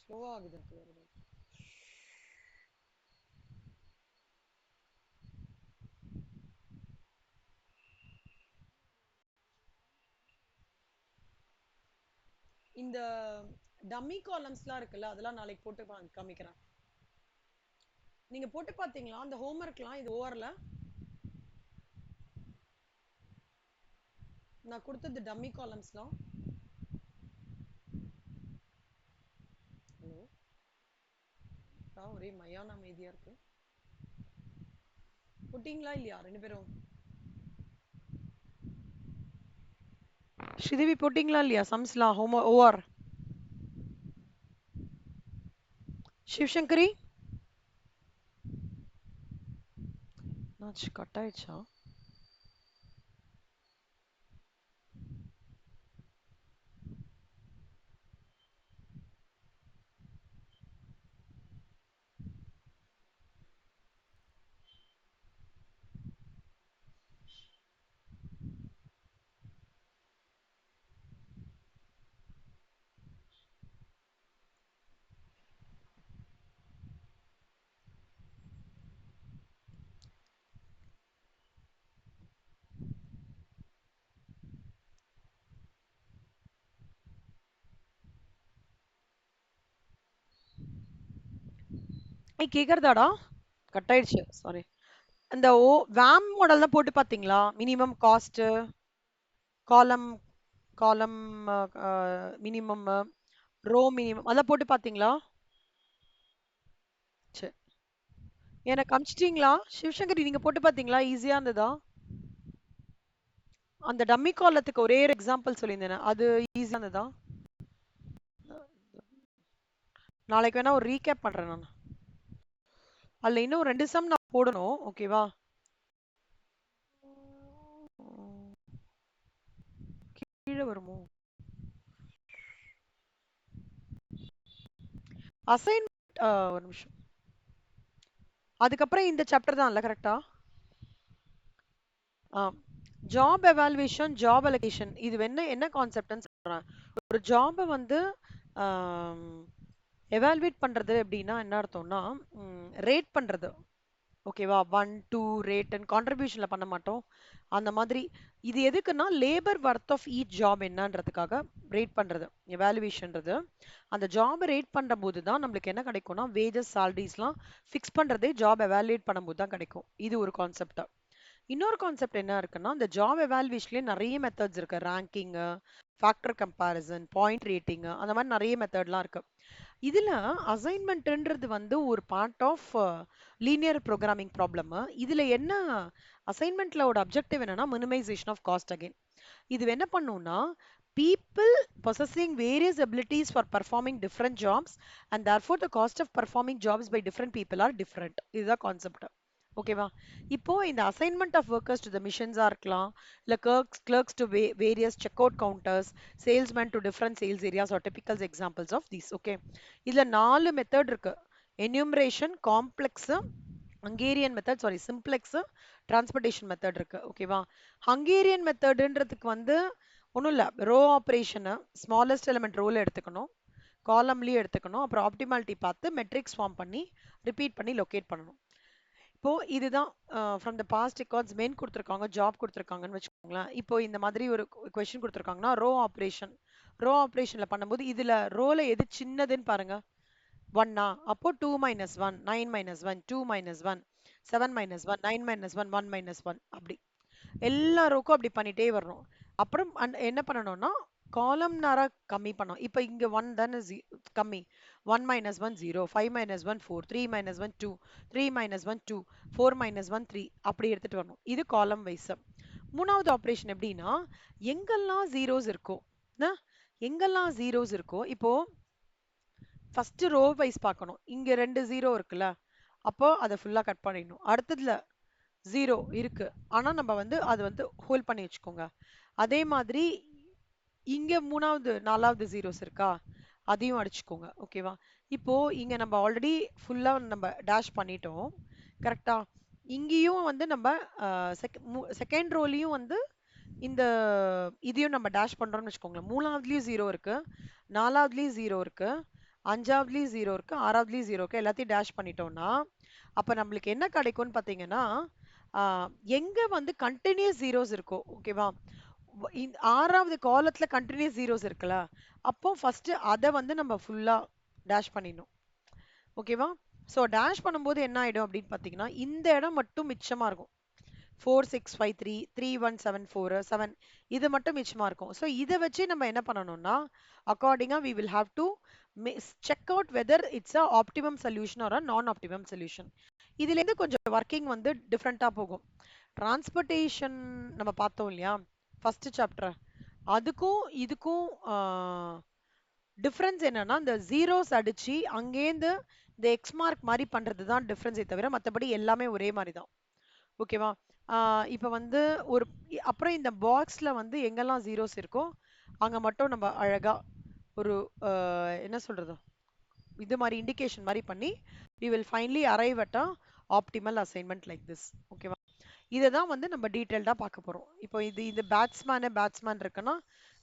ஸ்லோவா ஆகுது எனக்கு வருது. இந்த டம்மி காலம்ஸ்லாம் இருக்குல்ல, அதெல்லாம் நாளைக்கு போட்டு காமிக்கிறேன். நீங்க போட்டு பாத்தீங்களா அந்த ஹோம்ஒர்க்லாம்? இது ஓவர்ல நான் கொடுத்தது டம்மி காலம்ஸ்லாம். ஹலோ, ஒரே மயான அமைதியா இருக்கு. போட்டீங்களா இல்லையா ரெண்டு பேரும்? ஸ்ரீதேவி போட்டீங்களா இல்லையா சம்ஸ்லாம் ஹோம் ஓவர்? சிவசங்கரி நாச்சு கட் ஆயிடுச்சா? கேக்குறதாடா? கட் ஆயிடுச்சு, சாரி. அந்த வேம் மாடல் தான் போட்டு பாத்தீங்களா? மினிமம் காஸ்ட், காலம் காலம் மினிமம், ரோ மினிமம் அதெல்லாம் போட்டு பாத்தீங்களா? சரி, எனக்கு அமிச்சிட்டீங்களா? சிவசங்கரி நீங்க போட்டு பாத்தீங்களா? ஈஸியா இருந்ததா? அந்த டம்மி காலத்துக்கு ஒரே ஒரு எக்ஸாம்பிள் சொல்லியிருந்தேன், அது ஈஸியா இருந்ததா? நாளைக்கு வேணா ஒரு ரீகேப் பண்றேன் நான். அதுல இன்னும் 2 சம் நான் போடணும், ஓகேவா? கீழே வருமோ? அசைன்மெண்ட் ஒரு நிமிஷம். அதுக்கப்புறம் இந்த சாப்டர் தான் இல்ல, கரெக்டா? ஜாப் எவாலுவேஷன், ஜாப் அலோகேஷன், இது என்ன என்ன கான்செப்ட்னு சொல்றேன். ஒரு ஜாபை வந்து எவாலுவேட் பண்றது அப்படின்னா என்ன அர்த்தம்னா, ரேட் பண்றது, ஓகேவா? 1 2 ரேட் அண்ட் கான்ட்ரிபியூஷன்ல பண்ண மாட்டோம் அந்த மாதிரி. இது எதுக்குன்னா labour worth of each job என்னன்றதுக்காக ரேட் பண்றது எவாலுவேஷன்றது. அந்த ஜாப் ரேட் பண்ற போது தான் நம்மளுக்கு என்ன கிடைக்கும்னா வேஜஸ் சாலரிஸ்லாம் ஃபிக்ஸ் பண்றதே ஜாப் எவாலுவேட் பண்ணும்போது தான் கிடைக்கும். இது ஒரு கான்செப்ட். இன்னொரு கான்செப்ட் என்ன இருக்குன்னா, இந்த ஜாப் எவாலுவேஷன்லேயே நிறைய மெத்தட்ஸ் இருக்கு. Ranking, factor comparison, point rating, அந்த மாதிரி நிறைய மெத்தட்லாம் இருக்கு. இதுல அசைன்மெண்ட்ன்றது வந்து ஒரு part of linear programming problem. இதுல என்ன அசைன்மெண்ட்ல ஒரு அப்ஜெக்டிவ் என்னன்னா மினிமைசேஷன் ஆஃப் காஸ்ட். அகைன் இது என்ன பண்ணும்னா, people possessing various abilities for performing different jobs and therefore the cost of performing jobs by different people are different. இதுதான் கான்செப்ட், ஓகேவா? இப்போ இந்த assignment of workers to the மிஷன்ஸா இருக்கலாம், இல்ல clerks to various check out counters, salesman to different sales areas are typical examples of these. Okay, இதுல 4 method இருக்கு. Enumeration, complex, Hungarian method, sorry simplex, transportation method இருக்கு, ஓகேவா? Hungarian மெத்தட்ன்றதுக்கு வந்து ஒன்றும் இல்லை, ரோ ஆப்ரேஷனை ஸ்மாலஸ்ட் எலிமெண்ட் ரோல எடுத்துக்கணும், காலம்லயும் எடுத்துக்கணும், அப்புறம் ஆப்டிமாலிட்டி பார்த்து மெட்ரிக்ஸ் ஃபார்ம் பண்ணி ரிப்பீட் பண்ணி லொகேட் பண்ணணும். இப்போ இதுதான் from the past records main கொடுத்துருக்காங்க, ஜாப் கொடுத்துருக்காங்கன்னு வச்சுக்கோங்களேன். இப்போ இந்த மாதிரி ஒரு கொஸ்டின் கொடுத்துருக்காங்கன்னா ரோ ஆப்ரேஷன்ல பண்ணும்போது இதுல ரோல எது சின்னதுன்னு பாருங்க. 1 அப்போ 2 minus 1 9 minus 1 2 minus 1 7 minus 1 9 minus 1 1 minus 1 அப்படி எல்லாருக்கும் அப்படி பண்ணிட்டே வரணும். அப்புறம் என்ன பண்ணணும்னா காலம் நேரா கம்மி பண்ணோம். இப்போ இங்க 1 தானே கம்மி. 1 minus 1 0, 5 minus 1 4, 3 minus 1 2, 3 minus 1 2, 4 minus 1 3 அப்படி எடுத்துட்டு வரணும். இது காலம் வைஸ். மூணாவது ஆப்ரேஷன் எப்படின்னா, எங்கெல்லாம் ஜீரோஸ் இருக்கோ, எங்கெல்லாம் ஜீரோஸ் இருக்கோ, இப்போ ஃபர்ஸ்ட் ரோ வைஸ் பார்க்கணும். இங்க 2 ஜீரோ இருக்குல்ல, அப்போ அதை ஃபுல்லா கட் பண்ணிடணும். அடுத்ததுல ஜீரோ இருக்கு, ஆனா நம்ம வந்து அது வந்து ஹோல்ட் பண்ணி வச்சுக்கோங்க. அதே மாதிரி இங்க மூணாவது நாலாவது ஜீரோஸ் இருக்கா, அதையும் அடிச்சுக்கோங்க, ஓகேவா? இப்போ இங்க நம்ம ஆல்ரெடி ஃபுல்லா நம்ம டேஷ் பண்ணிட்டோம், கரெக்டா? இங்கேயும் வந்து நம்ம செகண்ட் ரோலையும் வந்து இந்த இதையும் நம்ம டேஷ் பண்றோம்னு வச்சுக்கோங்களேன். 3வதுலயும் 0 இருக்கு, 4வதுலயும் 0 இருக்கு, 5வதுலயும் 0 இருக்கு, 6வதுலயும் 0 இருக்கு. எல்லாத்தையும் டேஷ் பண்ணிட்டோம்னா, அப்ப நம்மளுக்கு என்ன கிடைக்கும்னு பாத்தீங்கன்னா, ஆ, எங்க வந்து கண்டினியூஸ் ஜீரோஸ் இருக்கோ, ஓகேவா? 6வது காலத்துல கண்டினியூஸ் ஜீரோஸ் இருக்குல்ல, அப்போ ஃபர்ஸ்ட் அத வந்து நம்ம ஃபுல்லா டேஷ் பண்ணிடணும். ஓகேவா? ஸோ டேஷ் பண்ணும்போது என்ன ஆயிடும் அப்படின்னு பார்த்தீங்கன்னா, இந்த இடம் மட்டும் மிச்சமா இருக்கும். 4653 3174 7 இது மட்டும் மிச்சமா இருக்கும். ஸோ இதை வச்சு நம்ம என்ன பண்ணணும்னா, அக்கார்டிங்கா we will have to check out whether it's a optimum solution or a non optimum solution. இதுல இருந்து கொஞ்சம் ஒர்க்கிங் வந்து டிஃப்ரெண்டா போகும். டிரான்ஸ்போர்ட்டேஷன் நம்ம பார்த்தோம் இல்லையா, ஃபர்ஸ்ட் சாப்டர், அதுக்கும் இதுக்கும் டிஃபரன்ஸ் என்னன்னா, இந்த ஜீரோஸ் அடிச்சு அங்கேருந்து இந்த எக்ஸ் மார்க் மாதிரி பண்றது தான் டிஃபரன்ஸே தவிர மற்றபடி எல்லாமே ஒரே மாதிரி தான். ஓகேவா? இப்போ வந்து ஒரு அப்புறம் இந்த பாக்ஸ்ல வந்து எங்கெல்லாம் ஜீரோஸ் இருக்கோ அங்க மட்டும் நம்ம அழகா ஒரு என்ன சொல்றது, இது மாதிரி இண்டிகேஷன் மாதிரி பண்ணி we will finally arrive at a optimal assignment like this. ஓகேவா? இதை தான் வந்து நம்ம டீட்டெயில்டா பார்க்க போறோம். இப்போ இது பேட்ஸ்மேன் இருக்குன்னா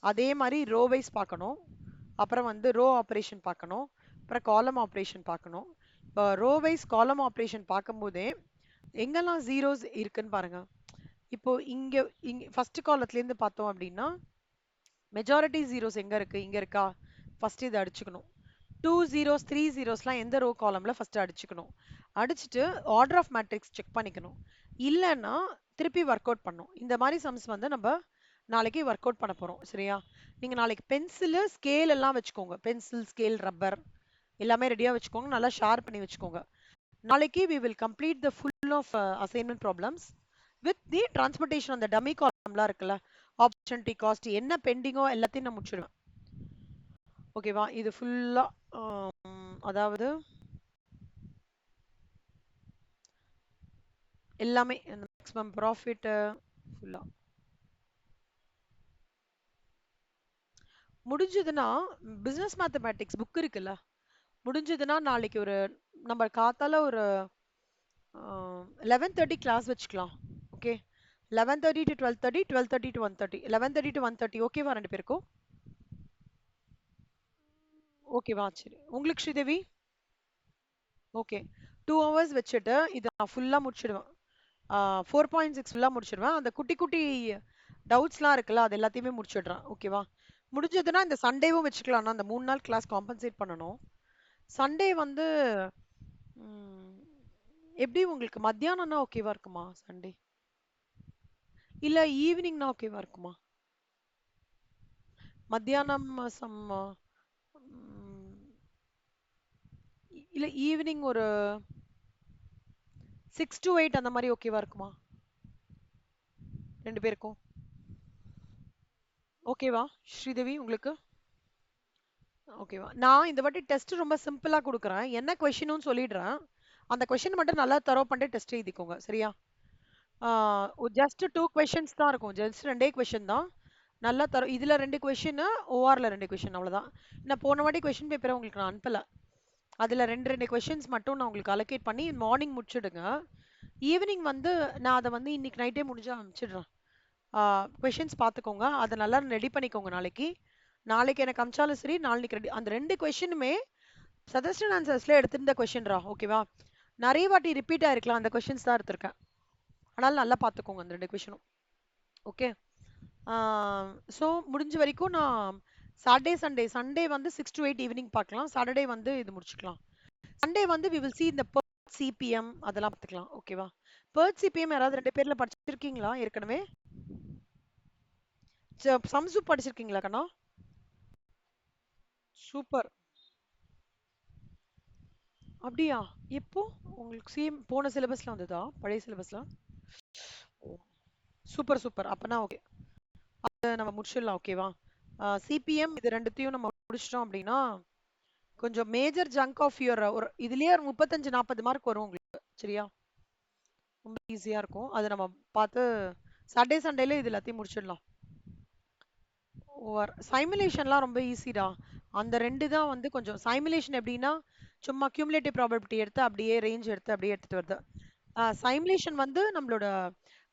அதே மாதிரி ரோ வைஸ் பார்க்கணும், அப்புறம் வந்து ரோ ஆப்ரேஷன் பார்க்கணும், அப்புறம் காலம் ஆப்ரேஷன் பார்க்கணும். இப்போ ரோ வைஸ் காலம் ஆப்ரேஷன் பார்க்கும்போதே எங்கெல்லாம் ஜீரோஸ் இருக்குன்னு பாருங்க. இப்போ இங்க இங்க ஃபர்ஸ்ட் காலத்துல இருந்து பார்த்தோம் அப்படின்னா, மெஜாரிட்டி ஜீரோஸ் எங்க இருக்கு, இங்க இருக்கா, ஃபர்ஸ்ட் இதை அடிச்சுக்கணும். 2 ஜீரோஸ் 3 ஜீரோஸ்லாம் எந்த ரோ காலம்ல ஃபர்ஸ்ட் அடிச்சுக்கணும். அடிச்சுட்டு ஆர்டர் ஆஃப் மேட்ரிக்ஸ் செக் பண்ணிக்கணும். இல்லைன்னா திருப்பி ஒர்க் அவுட் பண்ணும். இந்த மாதிரி சம்ஸ் வந்து நம்ம நாளைக்கு ஒர்க் அவுட் பண்ண போறோம். சரியா? நீங்க நாளைக்கு பென்சிலு ஸ்கேல் எல்லாம் வச்சுக்கோங்க. பென்சில், ஸ்கேல், ரப்பர் எல்லாமே ரெடியா வச்சுக்கோங்க. நல்லா ஷார்ப் பண்ணி வச்சுக்கோங்க. நாளைக்கு we will complete the full of assignment problems with the transportation on the dummy columnலாம் இருக்குல்ல, ஆப்பர்ச்சுனிட்டி காஸ்ட் என்ன பெண்டிங்கோ எல்லாத்தையும் நான் முடிச்சிடுவேன். ஓகேவா? இது ஃபுல்லா அதாவது எல்லாமே மேக்ஸிமம் ப்ராஃபிட் ஃபுல்லா முடிஞ்சதுன்னா, பிசினஸ் மேத்தமேட்டிக்ஸ் புக் இருக்குல்ல, முடிஞ்சதுன்னா நாளைக்கு ஒரு நம்ம காத்தால ஒரு 11:30 கிளாஸ் வச்சுக்கலாம். ஓகே, 11:30 to 12:30, 12:30 to 1:30, 11:30 to 1:30 ஓகேவா ரெண்டு பேருக்கும்? ஓகேவா? சரி, உங்களுக்கு ஸ்ரீதேவி? ஓகே, 2 ஹவர்ஸ் வச்சுட்டு இதை நான் ஃபுல்லா முடிச்சிடுவேன். 4.6 ஃபுல்லா முடிச்சிடுவேன். அந்த குட்டி குட்டி டவுட்ஸ்லாம் இருக்குல்ல, அது எல்லாத்தையுமே முடிச்சிடுறேன். ஓகேவா? முடிஞ்சதுன்னா இந்த சண்டேவும் வச்சுக்கலாம். அந்த 3 நாள் கிளாஸ் காம்பன்சேட் பண்ணணும். சண்டே வந்து ம், எப்படி உங்களுக்கு மத்தியானம்னா ஓகேவா இருக்குமா சண்டே? இல்ல ஈவினிங்னா ஓகேவா இருக்குமா? மத்தியானம் சம் இல்ல ஈவினிங் ஒரு 6 to 8 அந்த மாதிரி ஓகேவா இருக்குமா ரெண்டு பேருக்கும்? ஓகேவா ஸ்ரீதேவி உங்களுக்கு? ஓகேவா? நான் இந்த வாட்டி டெஸ்ட் ரொம்ப சிம்பிளா கொடுக்குறேன். என்ன கொஸ்டினும் சொல்லிடுறேன். அந்த கொஸ்டின் மட்டும் நல்லா தரோ பண்ணிட்டு டெஸ்ட் எழுதிக்கோங்க. சரியா? ஜஸ்ட் 2 கொஸ்டின்ஸ் தான் இருக்கும். ஜஸ்ட் ரெண்டே கொஸ்டின் தான். நல்லா தரும். இதுல 2 கொஸ்டின், ஓஆர்ல 2 கொஸ்டின், அவ்வளவுதான். நான் போன வாட்டி கொஸ்டின் பேப்பரை உங்களுக்கு நான் அனுப்பல. அதுல ரெண்டு கொஸ்டின்ஸ் மட்டும் நான் உங்களுக்கு அலோகேட் பண்ணி மார்னிங் முடிச்சிடுங்க. ஈவினிங் வந்து நான் அதை வந்து இன்னைக்கு நைட்டே முடிஞ்சா அனுப்பிச்சிடுறேன். கொஸ்டின்ஸ் பார்த்துக்கோங்க. அதை நல்லா ரெடி பண்ணிக்கோங்க நாளைக்கு. நாளைக்கு எனக்கு அமிச்சாலும் சரி, நாளைக்கு ரெடி. அந்த 2 கொஸ்டினுமே சஜஸ்டன் ஆன்சர்ஸ்ல எடுத்திருந்த கொஸ்டின்ரா. ஓகேவா? நிறைய வாட்டி ரிப்பீட் ஆயிருக்கலாம், அந்த கொஸ்டின்ஸ் தான் எடுத்திருக்கேன். அதனால நல்லா பார்த்துக்கோங்க அந்த 2 கொஸ்டினும். ஓகே, ஸோ முடிஞ்ச வரைக்கும் நான் சண்டே வந்து 6 to 8 ஈவினிங் பார்க்கலாம். சாட்டர்டே வந்து இது முடிச்சுக்கலாம். சண்டே வந்து we will see இந்த PERT சிபிஎம் அதெல்லாம் பார்த்துக்கலாம். ஓகேவா? PERT சிபிஎம் யாராவது 2 பேர்ல படிச்சிருக்கீங்களா ஏற்கனவே? சம்சு படிச்சிருக்கீங்களா கண்ணா? சூப்பர். அப்படியா? எப்போ உங்களுக்கு சேம் போன சிலபஸ்ல வந்ததா, பழைய சிலபஸ்ல? சூப்பர் சூப்பர், அப்பனா ஓகே, அதை நம்ம முடிச்சிடலாம். ஓகேவா? சிபிஎம் இது ரெண்டுத்தையும் நம்ம முடிச்சிட்டோம் அப்படின்னா கொஞ்சம் மேஜர் ஜங்க் ஆஃப் யுவர் ஒரு இதுலயே ஒரு 35-40 மார்க் வரும் உங்களுக்கு. சரியா? ரொம்ப ஈஸியா இருக்கும். அதை நம்ம பார்த்து சாட்டர்டே சண்டேல இது எல்லாத்தையும் முடிச்சிடலாம். ஓவர் சைமுலேஷன்லாம் ரொம்ப ஈஸிடா. அந்த ரெண்டு தான் வந்து கொஞ்சம் சைமுலேஷன் எப்படின்னா சும்மா கியூமுலேட்டிவ் ப்ராபபிலிட்டி எடுத்து அப்படியே ரேஞ்ச் எடுத்து அப்படியே எடுத்துட்டு வருது. சைமுலேஷன் வந்து நம்மளோட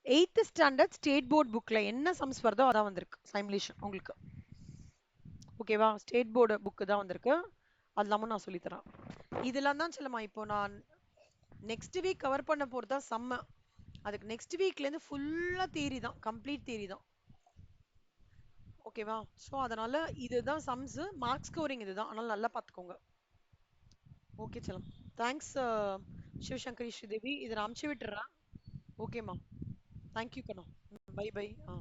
எயித்து ஸ்டாண்டர்ட் ஸ்டேட் போர்டு புக்ல என்ன சம்ஸ் வருதோ அதான் வந்திருக்கு சைம்லேஷன் உங்களுக்கு. ஓகேவா? ஸ்டேட் போர்டு புக்கு தான் வந்திருக்கு. அது இல்லாம நான் சொல்லித்தரேன். இதெல்லாம் தான் செல்லம்மா இப்போ நான் நெக்ஸ்ட் வீக் கவர் பண்ண போறதா செம்ம. அதுக்கு நெக்ஸ்ட் வீக்ல இருந்து ஃபுல்லா தியரி தான், கம்ப்ளீட் தியரி தான். ஓகேவா? ஸோ அதனால இதுதான் சம்ஸ், மார்க் ஸ்கோரிங் இதுதான். அதனால நல்லா பார்த்துக்கோங்க. ஓகே செல்லம். தேங்க்ஸ் சிவசங்கரி ஸ்ரீதேவி. இதை நான் அமுச்சு விட்டுறேன். ஓகேம்மா. தேங்க்யூ கண்ணா. Bye bye. ஆ